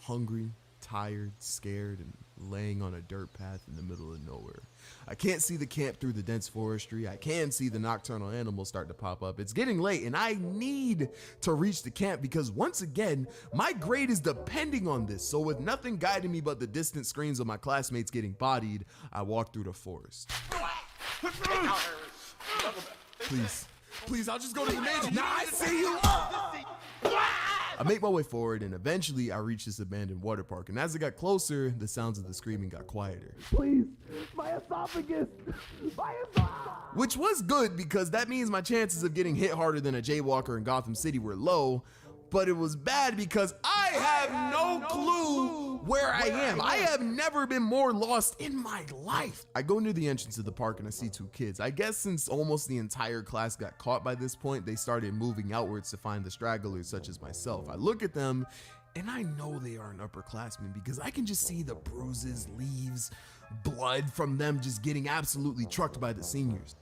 hungry, tired, scared, and laying on a dirt path in the middle of nowhere. I can't see the camp through the dense forestry. I can see the nocturnal animals start to pop up. It's getting late and I need to reach the camp because once again, my grade is depending on this. So with nothing guiding me but the distant screams of my classmates getting bodied, I walk through the forest. Please, I'll just go to the mansion. Nah, I see you. I make my way forward and eventually I reach this abandoned water park, and as I got closer, the sounds of the screaming got quieter. Please, my esophagus, which was good because that means my chances of getting hit harder than a jaywalker in Gotham City were low, but it was bad because I have no clue where I am. I have never been more lost in my life. I go near the entrance of the park and I see 2 kids. I guess since almost the entire class got caught by this point, they started moving outwards to find the stragglers such as myself. I look at them And I know they aren't upperclassmen because I can just see the bruises, leaves, blood from them just getting absolutely trucked by the seniors.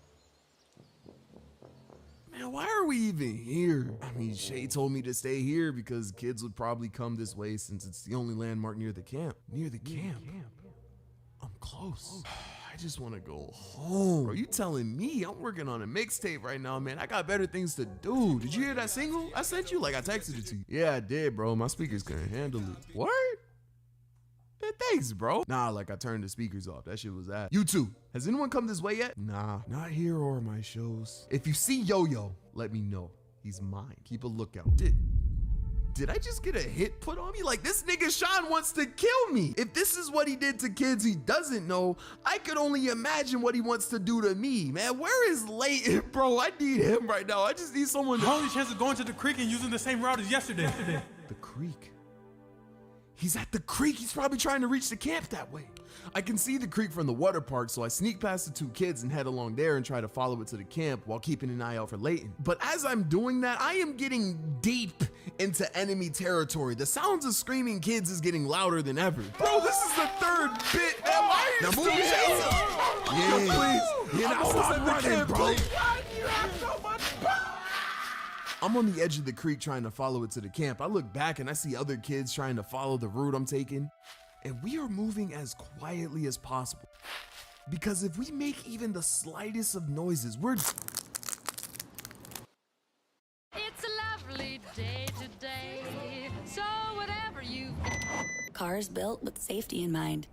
Man, why are we even here? I mean, Shay told me to stay here because kids would probably come this way since it's the only landmark near the camp. Near the camp? I'm close. I just want to go home. Bro, you telling me I'm working on a mixtape right now, man? I got better things to do. Did you hear that single I sent you? Like, I texted it to you. Yeah, I did, bro. My speakers couldn't handle it. Word? Yeah, thanks, bro. Nah, like, I turned the speakers off. That shit was ass. You too. Has anyone come this way yet? Nah, not here or my shows. If you see Yo-Yo, let me know. He's mine. Keep a lookout. Did I just get a hit put on me? Like, this nigga Sean wants to kill me. If this is what he did to kids he doesn't know, I could only imagine what he wants to do to me, man. Where is Layton, bro? I need him right now. I just need someone to— How only chance of going to the creek and using the same route as yesterday? The creek? He's at the creek. He's probably trying to reach the camp that way. I can see the creek from the water park, so I sneak past the two kids and head along there and try to follow it to the camp while keeping an eye out for Layton. But as I'm doing that, I am getting deep into enemy territory. The sounds of screaming kids is getting louder than ever. Bro, this is the third bit. Now, why are you still chasing? Yeah, please. You're not stop running, bro. Why do you have so much power? I'm on the edge of the creek trying to follow it to the camp. I look back and I see other kids trying to follow the route I'm taking. And we are moving as quietly as possible. Because if we make even the slightest of noises, we're— It's a lovely day today, so whatever you— Cars built with safety in mind.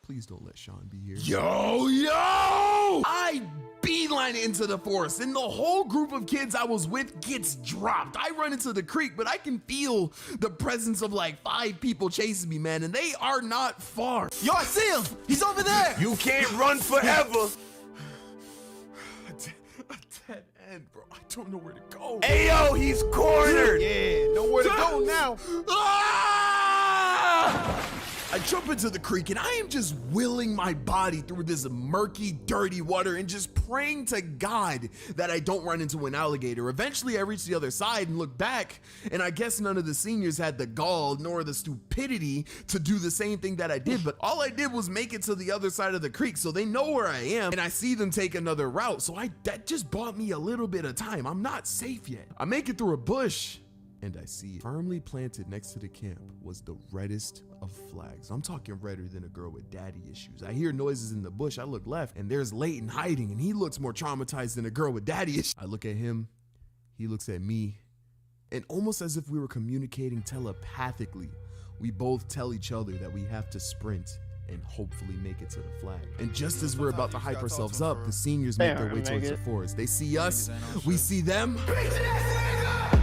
Please don't let Sean be here. Yo! I beeline into the forest, and the whole group of kids I was with gets dropped. I run into the creek, but I can feel the presence of like 5 people chasing me, man, and they are not far. Yo, I see him! He's over there! You can't run forever. A dead end, bro. I don't know where to go. Ayo, he's cornered. Yeah, nowhere to go now. Ah! I jump into the creek and I am just willing my body through this murky, dirty water and just praying to God that I don't run into an alligator. Eventually I reach the other side and look back, and I guess none of the seniors had the gall nor the stupidity to do the same thing that I did, but all I did was make it to the other side of the creek, so they know where I am, and I see them take another route, so that just bought me a little bit of time. I'm not safe yet. I make it through a bush, and I see it. Firmly planted next to the camp was the reddest of flags. I'm talking redder than a girl with daddy issues. I hear noises in the bush. I look left, and there's Layton hiding, and he looks more traumatized than a girl with daddy issues. I look at him, he looks at me, and almost as if we were communicating telepathically, we both tell each other that we have to sprint and hopefully make it to the flag. And just as we're about to hype ourselves up, the seniors make their way towards the forest. They see us, we see them.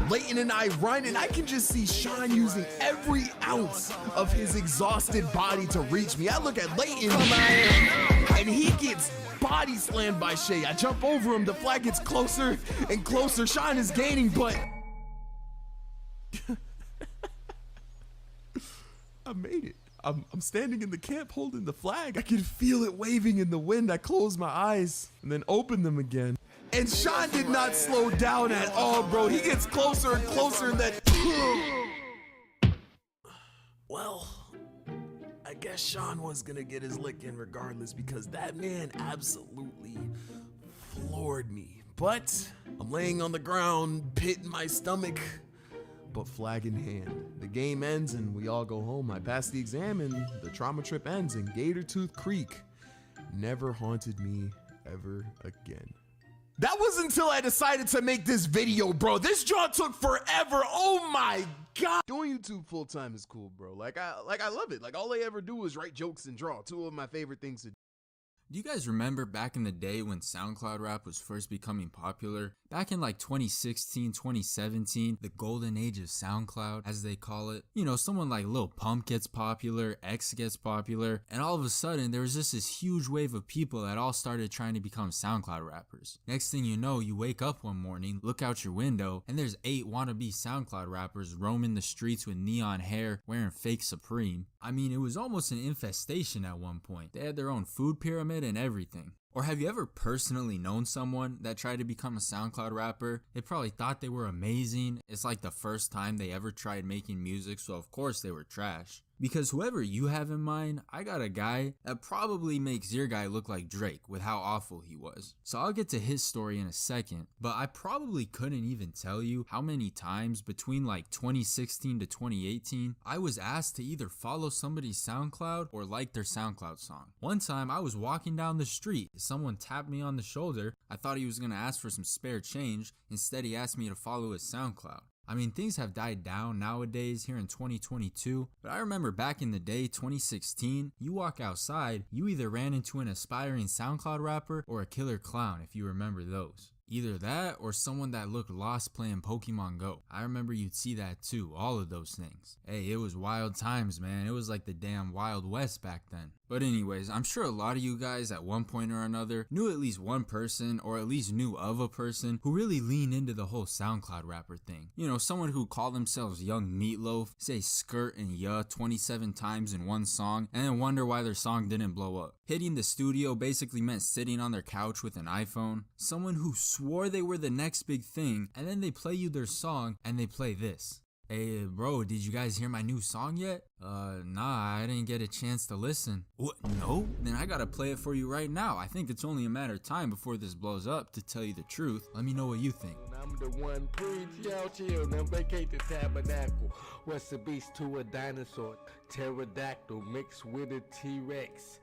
Layton and I run, and I can just see Sean using every ounce of his exhausted body to reach me. I look at Layton, and he gets body slammed by Shay. I jump over him, the flag gets closer and closer. Sean is gaining, but I made it. I'm standing in the camp holding the flag. I can feel it waving in the wind. I close my eyes and then open them again. And Sean did not slow down at all, bro. He gets closer and closer, and that— Well, I guess Sean was gonna get his lick in regardless, because that man absolutely floored me. But I'm laying on the ground, pit in my stomach, but flag in hand. The game ends and we all go home. I pass the exam and the trauma trip ends, and Gator Tooth Creek never haunted me ever again. That was until I decided to make this video, bro. This draw took forever. Oh my God. Doing YouTube full time is cool, bro. Like I love it. Like, all I ever do is write jokes and draw. 2 of my favorite things to do. Do you guys remember back in the day when SoundCloud rap was first becoming popular? Back in like 2016, 2017, the golden age of SoundCloud, as they call it. You know, someone like Lil Pump gets popular, X gets popular, and all of a sudden there was just this huge wave of people that all started trying to become SoundCloud rappers. Next thing you know, you wake up one morning, look out your window, and there's 8 wannabe SoundCloud rappers roaming the streets with neon hair, wearing fake Supreme. I mean, it was almost an infestation at one point. They had their own food pyramid and everything. Or have you ever personally known someone that tried to become a SoundCloud rapper? They probably thought they were amazing. It's like the first time they ever tried making music, so of course they were trash. Because whoever you have in mind, I got a guy that probably makes your guy look like Drake with how awful he was. So I'll get to his story in a second, but I probably couldn't even tell you how many times between like 2016 to 2018, I was asked to either follow somebody's SoundCloud or like their SoundCloud song. One time I was walking down the street, someone tapped me on the shoulder. I thought he was gonna ask for some spare change. Instead, he asked me to follow his SoundCloud. I mean, things have died down nowadays here in 2022, but I remember back in the day, 2016, you walk outside, you either ran into an aspiring SoundCloud rapper or a killer clown, if you remember those. Either that or someone that looked lost playing Pokemon Go. I remember you'd see that too, all of those things. Hey, it was wild times, man. It was like the damn Wild West back then. But anyways, I'm sure a lot of you guys at one point or another knew at least one person or at least knew of a person who really leaned into the whole SoundCloud rapper thing. You know, someone who called themselves Young Meatloaf, say skirt and yeah 27 times in one song, and then wonder why their song didn't blow up. Hitting the studio basically meant sitting on their couch with an iPhone. Someone who swore they were the next big thing, and then they play you their song and they play this. Hey bro, did you guys hear my new song yet? Nah, I didn't get a chance to listen. What, no? Then I gotta play it for you right now. I think it's only a matter of time before this blows up, to tell you the truth. Let me know what you think. I'm the one preach, y'all chill, now vacate the tabernacle. What's the beast to a dinosaur? Pterodactyl mixed with a T-Rex.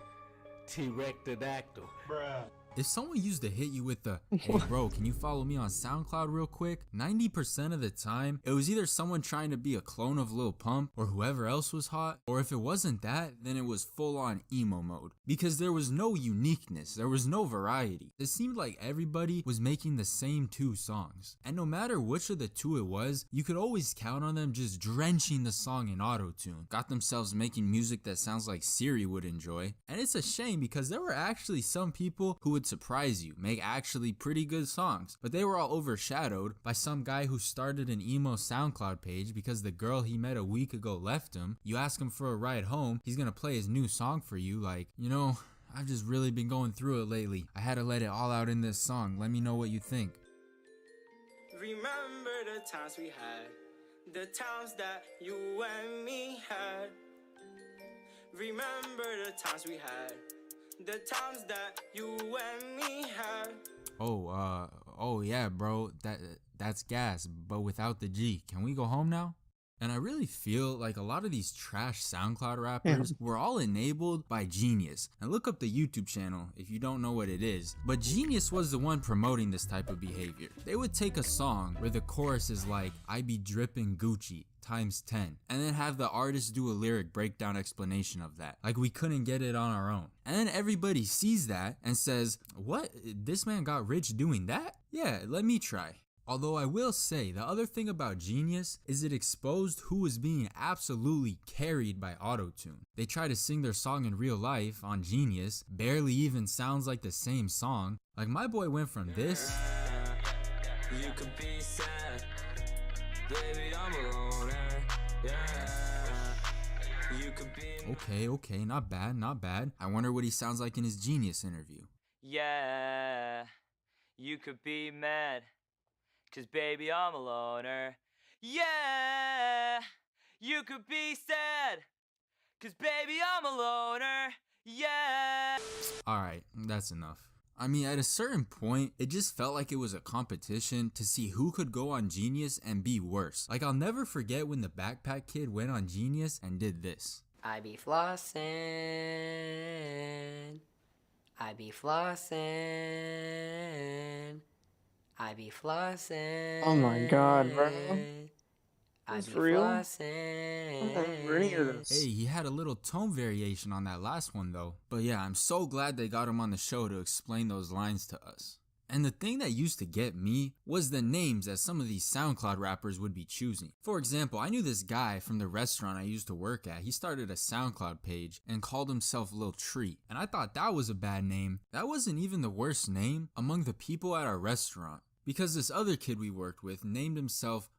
T-Rectodactyl. Bruh. If someone used to hit you with the, hey bro, can you follow me on SoundCloud real quick? 90% of the time, it was either someone trying to be a clone of Lil Pump or whoever else was hot, or if it wasn't that, then it was full on emo mode. Because there was no uniqueness, there was no variety. It seemed like everybody was making the same two songs. And no matter which of the two it was, you could always count on them just drenching the song in auto-tune. Got themselves making music that sounds like Siri would enjoy. And it's a shame because there were actually some people who would surprise you, make actually pretty good songs, but they were all overshadowed by some guy who started an emo SoundCloud page because the girl he met a week ago left him. You ask him for a ride home, he's gonna play his new song for you like, you know, I've just really been going through it lately. I had to let it all out in this song. Let me know what you think. Remember the times we had, the times that you and me had. Remember the times we had, the times that you and me had. Oh yeah, bro, that's gas, but without the G. Can we go home now? And I really feel like a lot of these trash SoundCloud rappers were all enabled by Genius. And look up the YouTube channel if you don't know what it is. But Genius was the one promoting this type of behavior. They would take a song where the chorus is like, I be dripping Gucci times 10, and then have the artist do a lyric breakdown explanation of that. Like we couldn't get it on our own. And then everybody sees that and says, what? This man got rich doing that? Yeah, let me try. Although I will say, the other thing about Genius is it exposed who was being absolutely carried by autotune. They try to sing their song in real life on Genius, barely even sounds like the same song. Like my boy went from this You could be sad, baby, I'm a loner. Yeah. You could be Okay, not bad. I wonder what he sounds like in his Genius interview. Yeah, you could be mad, 'cause baby I'm a loner. Yeah, you could be sad, 'cause baby I'm a loner. Yeah. Alright, that's enough. I mean, at a certain point, it just felt like it was a competition to see who could go on Genius and be worse. Like, I'll never forget when the Backpack Kid went on Genius and did this. I be flossing. I be flossing. I be flossing. Oh my god, bro. I That's be real? flossing. I never hear this. Hey, he had a little tone variation on that last one though. But yeah, I'm so glad they got him on the show to explain those lines to us. And the thing that used to get me was the names that some of these SoundCloud rappers would be choosing. For example, I knew this guy from the restaurant I used to work at. He started a SoundCloud page and called himself Lil Treat. And I thought that was a bad name. That wasn't even the worst name among the people at our restaurant. Because this other kid we worked with named himself.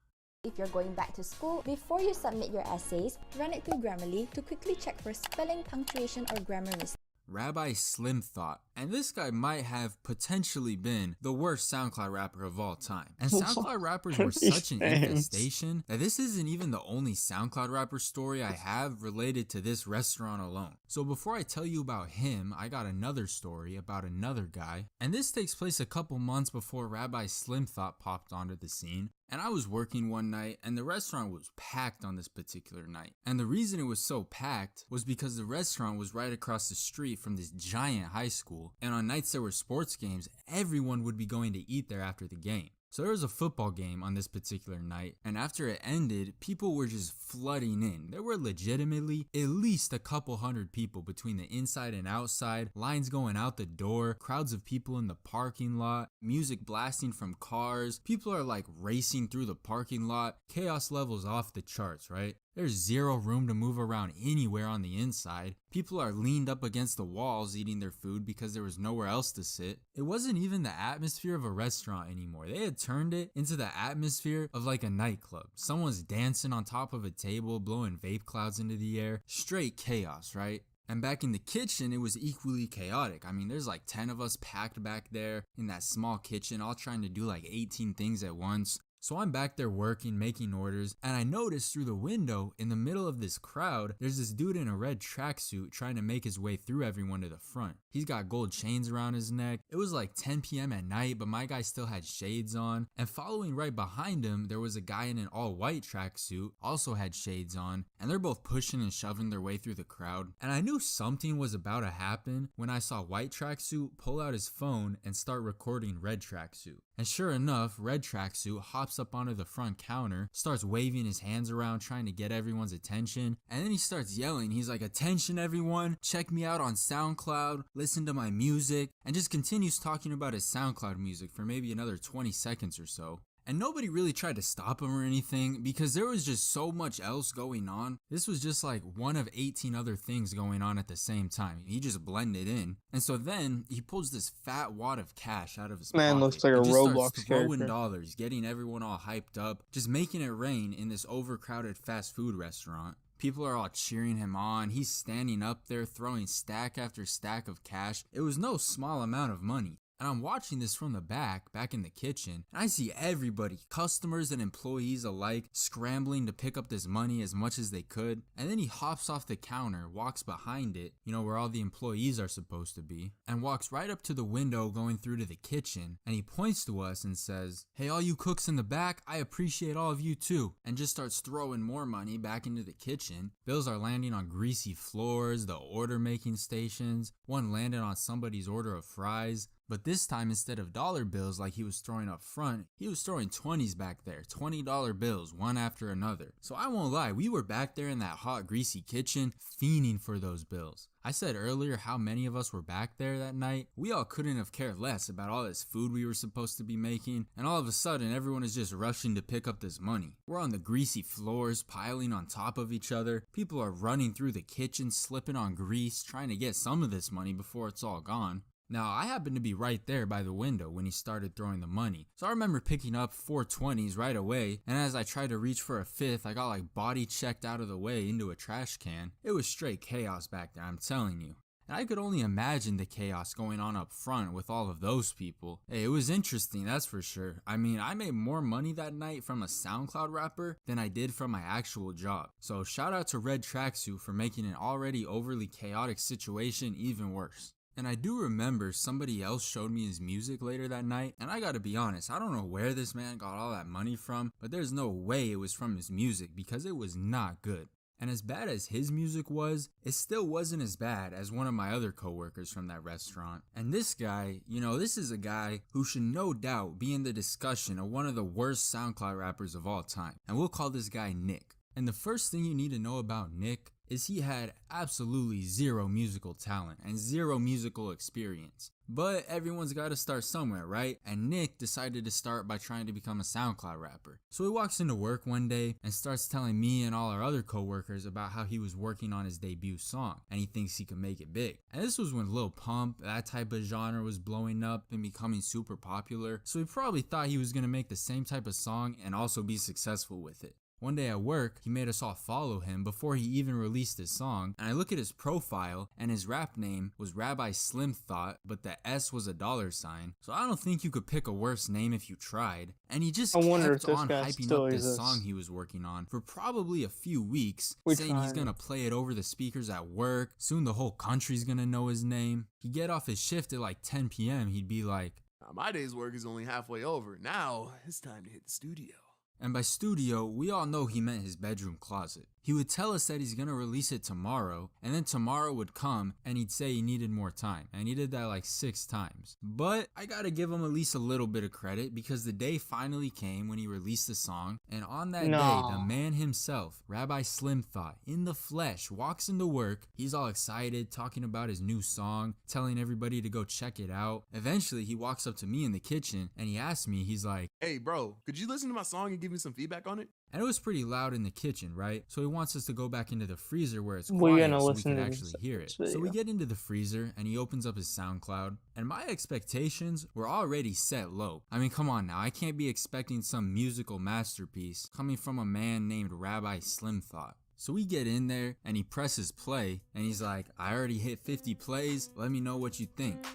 If you're going back to school, before you submit your essays, run it through Grammarly to quickly check for spelling, punctuation, or grammar mistakes. Rabbi Slim Thought. And this guy might have potentially been the worst SoundCloud rapper of all time. And SoundCloud rappers were such an infestation that this isn't even the only SoundCloud rapper story I have related to this restaurant alone. So before I tell you about him, I got another story about another guy. And this takes place a couple months before Rabbi Slim Thought popped onto the scene. And I was working one night and the restaurant was packed on this particular night. And the reason it was so packed was because the restaurant was right across the street from this giant high school. And on nights there were sports games, everyone would be going to eat there after the game. So there was a football game on this particular night, and after it ended, people were just flooding in. There were legitimately at least a couple hundred people between the inside and outside, lines going out the door, crowds of people in the parking lot, music blasting from cars. People are like racing through the parking lot. Chaos levels off the charts, right? There's zero room to move around anywhere on the inside. People are leaned up against the walls eating their food because there was nowhere else to sit. It wasn't even the atmosphere of a restaurant anymore. They had turned it into the atmosphere of like a nightclub. Someone's dancing on top of a table, blowing vape clouds into the air. Straight chaos, right? And back in the kitchen, it was equally chaotic. I mean, there's like 10 of us packed back there in that small kitchen, all trying to do like 18 things at once. So I'm back there working, making orders, and I noticed through the window, in the middle of this crowd, there's this dude in a red tracksuit trying to make his way through everyone to the front. He's got gold chains around his neck. It was like 10 p.m. at night, but my guy still had shades on. And following right behind him, there was a guy in an all-white tracksuit, also had shades on, and they're both pushing and shoving their way through the crowd. And I knew something was about to happen when I saw white tracksuit pull out his phone and start recording red tracksuit. And sure enough, red tracksuit hops up onto the front counter, starts waving his hands around trying to get everyone's attention, and then he starts yelling. He's like, "Attention everyone, check me out on SoundCloud, listen to my music," and just continues talking about his SoundCloud music for maybe another 20 seconds or so. And nobody really tried to stop him or anything because there was just so much else going on. This was just like one of 18 other things going on at the same time. He just blended in. And so then he pulls this fat wad of cash out of his Man pocket. looks like a and just Roblox starts throwing character. dollars, getting everyone all hyped up, just making it rain in this overcrowded fast food restaurant. People are all cheering him on. He's standing up there throwing stack after stack of cash. It was no small amount of money. And I'm watching this from the back in the kitchen, and I see everybody, customers and employees alike, scrambling to pick up this money as much as they could. And then he hops off the counter, walks behind it, you know, where all the employees are supposed to be, and walks right up to the window going through to the kitchen, and he points to us and says, "Hey, all you cooks in the back, I appreciate all of you too," and just starts throwing more money back into the kitchen. Bills are landing on greasy floors, the order making stations. One landed on somebody's order of fries. But this time, instead of dollar bills like he was throwing up front, he was throwing 20s back there, $20 bills, one after another. So I won't lie, we were back there in that hot, greasy kitchen, fiending for those bills. I said earlier how many of us were back there that night. We all couldn't have cared less about all this food we were supposed to be making, and all of a sudden, everyone is just rushing to pick up this money. We're on the greasy floors, piling on top of each other. People are running through the kitchen, slipping on grease, trying to get some of this money before it's all gone. Now, I happened to be right there by the window when he started throwing the money. So I remember picking up 4 20s right away, and as I tried to reach for a 5th, I got like body checked out of the way into a trash can. It was straight chaos back there, I'm telling you. And I could only imagine the chaos going on up front with all of those people. Hey, it was interesting, that's for sure. I mean, I made more money that night from a SoundCloud rapper than I did from my actual job. So shout out to Red Tracksuit for making an already overly chaotic situation even worse. And I do remember somebody else showed me his music later that night, and I gotta be honest, I don't know where this man got all that money from, but there's no way it was from his music because it was not good. And as bad as his music was, it still wasn't as bad as one of my other coworkers from that restaurant. And this guy, you know, this is a guy who should no doubt be in the discussion of one of the worst SoundCloud rappers of all time. And we'll call this guy Nick. And the first thing you need to know about Nick is he had absolutely zero musical talent and zero musical experience. But everyone's got to start somewhere, right? And Nick decided to start by trying to become a SoundCloud rapper. So he walks into work one day and starts telling me and all our other coworkers about how he was working on his debut song and he thinks he can make it big. And this was when Lil Pump, that type of genre, was blowing up and becoming super popular. So he probably thought he was going to make the same type of song and also be successful with it. One day at work, he made us all follow him before he even released his song, and I look at his profile, and his rap name was Rabbi Slim Thought, but the S was a $sign, so I don't think you could pick a worse name if you tried. And he just kept on hyping up this song he was working on for probably a few weeks, saying he's gonna play it over the speakers at work, soon the whole country's gonna know his name. He'd get off his shift at like 10 p.m, he'd be like, my day's work is only halfway over, now it's time to hit the studio. And by studio, we all know he meant his bedroom closet. He would tell us that he's gonna release it tomorrow, and then tomorrow would come and he'd say he needed more time. And he did that like 6 times. But I gotta give him at least a little bit of credit because the day finally came when he released the song, and on that day, the man himself, Rabbi Slim Thought, in the flesh, walks into work. He's all excited, talking about his new song, telling everybody to go check it out. Eventually, he walks up to me in the kitchen and he asks me, he's like, hey bro, could you listen to my song and give me some feedback on it? And it was pretty loud in the kitchen, right? So he wants us to go back into the freezer where it's quiet so we can actually hear it. So we get into the freezer and he opens up his SoundCloud, and my expectations were already set low. I mean, come on now, I can't be expecting some musical masterpiece coming from a man named Rabbi Slim Thought. So we get in there and he presses play and he's like, I already hit 50 plays, let me know what you think.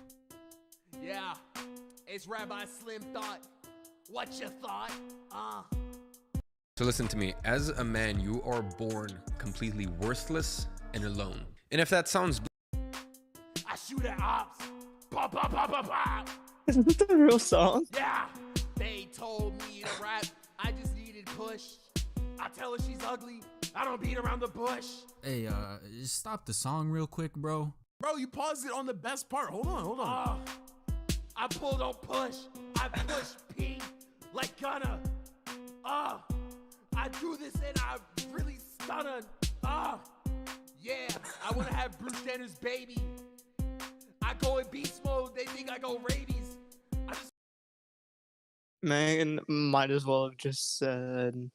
Yeah, it's Rabbi Slim Thought. What you thought? So listen to me, as a man, you are born completely worthless and alone. And if that sounds... I shoot at ops. Bah, bah, bah, bah, bah. Isn't that the real song? Yeah, they told me to rap. I just needed push. I tell her she's ugly. I don't beat around the bush. Hey, just stop the song real quick, bro. Bro, you paused it on the best part. Hold on. I pull, don't push. I push P like Gunna. I do this and I really stunning. Yeah, I wanna have Bruce Jenner's baby. I go in beast mode, they think I go rabies. Man, might as well have just said...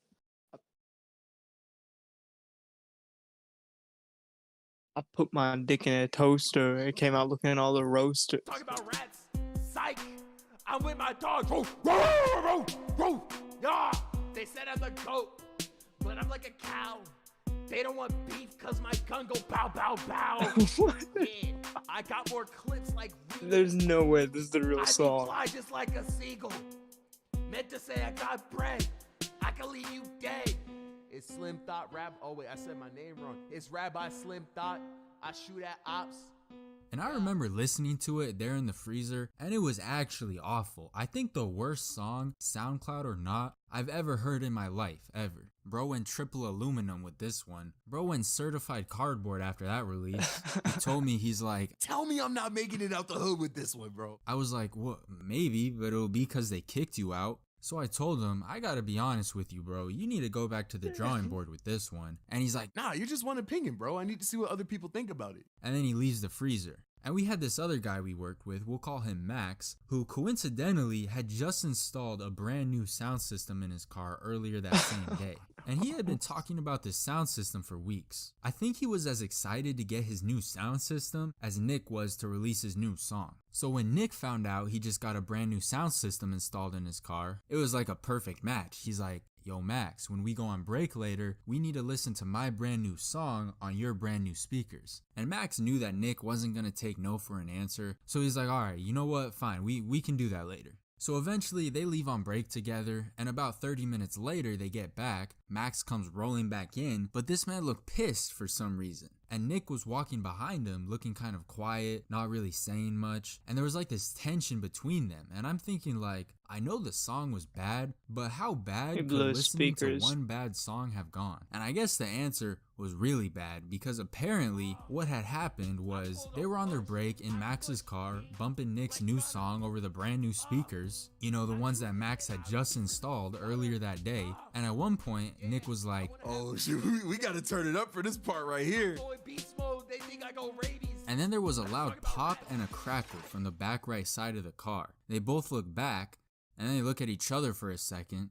I put my dick in a toaster. It came out looking at all the roasters. Talk about rats, psych. I'm with my dog. Roof. Yeah. They said I'm the goat, but I'm like a cow. They don't want beef cause my gun go bow, bow, bow. Yeah, I got more clips like There's no way this is the real song. I fly just like a seagull. Meant to say I got bread. I can leave you dead. It's Slim Thought rap. Oh wait, I said my name wrong. It's Rabbi Slim Thought. I shoot at ops. And I remember listening to it there in the freezer, and it was actually awful. I think the worst song, SoundCloud or not, I've ever heard in my life, ever. Bro went triple aluminum with this one. Bro went certified cardboard after that release. He told me, he's like, tell me I'm not making it out the hood with this one, bro. I was like, what? Maybe, but it'll be because they kicked you out. So I told him, I gotta be honest with you, bro. You need to go back to the drawing board with this one. And he's like, nah, you're just one opinion, bro. I need to see what other people think about it. And then he leaves the freezer. And we had this other guy we worked with, we'll call him Max, who coincidentally had just installed a brand new sound system in his car earlier that same day. And he had been talking about this sound system for weeks. I think he was as excited to get his new sound system as Nick was to release his new song. So when Nick found out he just got a brand new sound system installed in his car, it was like a perfect match. He's like, yo Max, when we go on break later, we need to listen to my brand new song on your brand new speakers. And Max knew that Nick wasn't gonna take no for an answer, so he's like, alright, you know what, fine, we can do that later. So eventually they leave on break together, and about 30 minutes later they get back. Max comes rolling back in, but this man looked pissed for some reason. And Nick was walking behind him looking kind of quiet, not really saying much, and there was like this tension between them. And I'm thinking like, I know the song was bad, but how bad could listening to one bad song have gone? And I guess the answer was really bad, because apparently what had happened was they were on their break in Max's car bumping Nick's new song over the brand new speakers, you know, the ones that Max had just installed earlier that day. And at one point Nick was like, oh shoot, we gotta turn it up for this part right here. And then there was a loud pop and a crackle from the back right side of the car. They both look back, and then they look at each other for a second.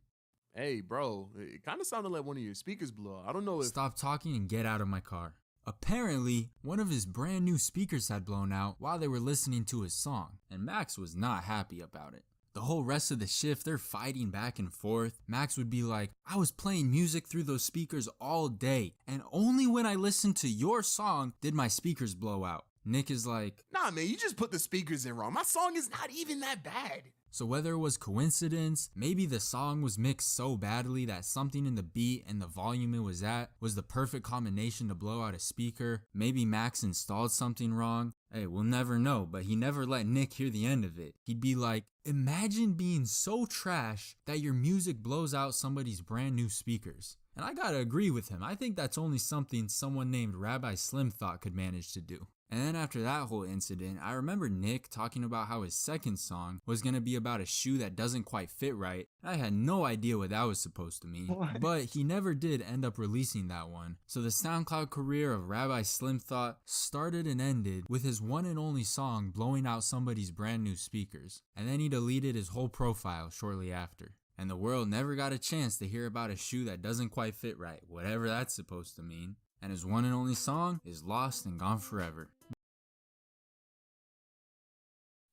Hey bro, it kind of sounded like one of your speakers blew out. I don't know if... Stop talking and get out of my car. Apparently, one of his brand new speakers had blown out while they were listening to his song, and Max was not happy about it. The whole rest of the shift, they're fighting back and forth. Max would be like, I was playing music through those speakers all day, and only when I listened to your song did my speakers blow out. Nick is like, nah, man, you just put the speakers in wrong. My song is not even that bad. So whether it was coincidence, maybe the song was mixed so badly that something in the beat and the volume it was at was the perfect combination to blow out a speaker. Maybe Max installed something wrong. Hey, we'll never know, but he never let Nick hear the end of it. He'd be like, imagine being so trash that your music blows out somebody's brand new speakers. And I gotta agree with him. I think that's only something someone named Rabbi Slim Thought could manage to do. And then after that whole incident, I remember Nick talking about how his second song was going to be about a shoe that doesn't quite fit right. I had no idea what that was supposed to mean, but he never did end up releasing that one. So the SoundCloud career of Rabbi Slim Thought started and ended with his one and only song blowing out somebody's brand new speakers. And then he deleted his whole profile shortly after. And the world never got a chance to hear about a shoe that doesn't quite fit right, whatever that's supposed to mean. And his one and only song is lost and gone forever.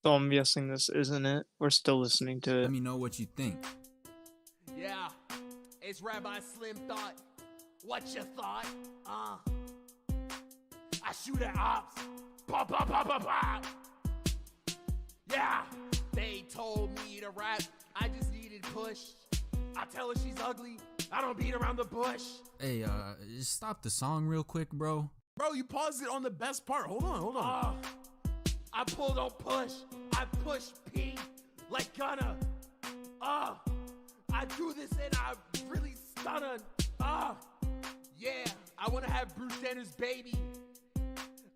So I'm guessing this isn't it. We're still listening to it. Let me know what you think. Yeah, it's Rabbi Slim Thought. What you thought? I shoot at ops. Pop, pop, pop, pop, pop. Yeah, they told me to rap. I just needed push. I tell her she's ugly. I don't beat around the bush. Hey, just stop the song real quick, bro. Bro, you paused it on the best part. Hold on. I pull, don't push. I push P like Gunna. I do this and I really stun her. Yeah, I wanna have Bruce Jenner's baby.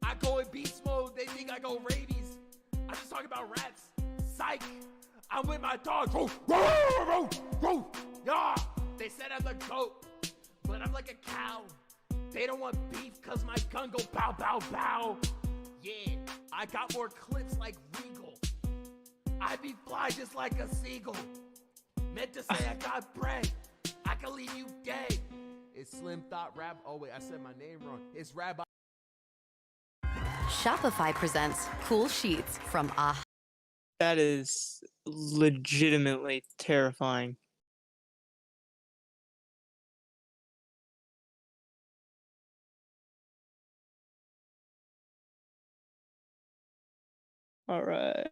I go in beast mode, they think I go rabies. I'm just talking about rats. Psych. I'm with my dogs. Yeah, they said I'm the goat, but I'm like a cow. They don't want beef cause my gun go bow, bow, bow. Yeah, I got more clips like Regal. I be fly just like a seagull. Meant to say I got bread. I can leave you dead. It's Slim Thought Rap. Oh wait, I said my name wrong. It's Rabbi. Shopify presents Cool Sheets from AHA. That is legitimately terrifying. All right.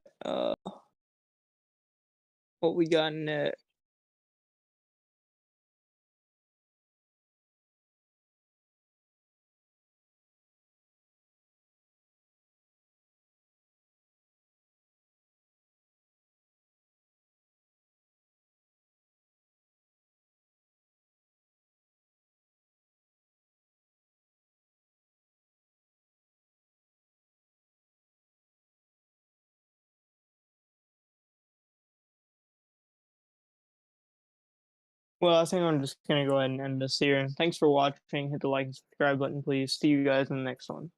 What we got next? Well, I think I'm just going to go ahead and end this here. Thanks for watching. Hit the like and subscribe button, please. See you guys in the next one.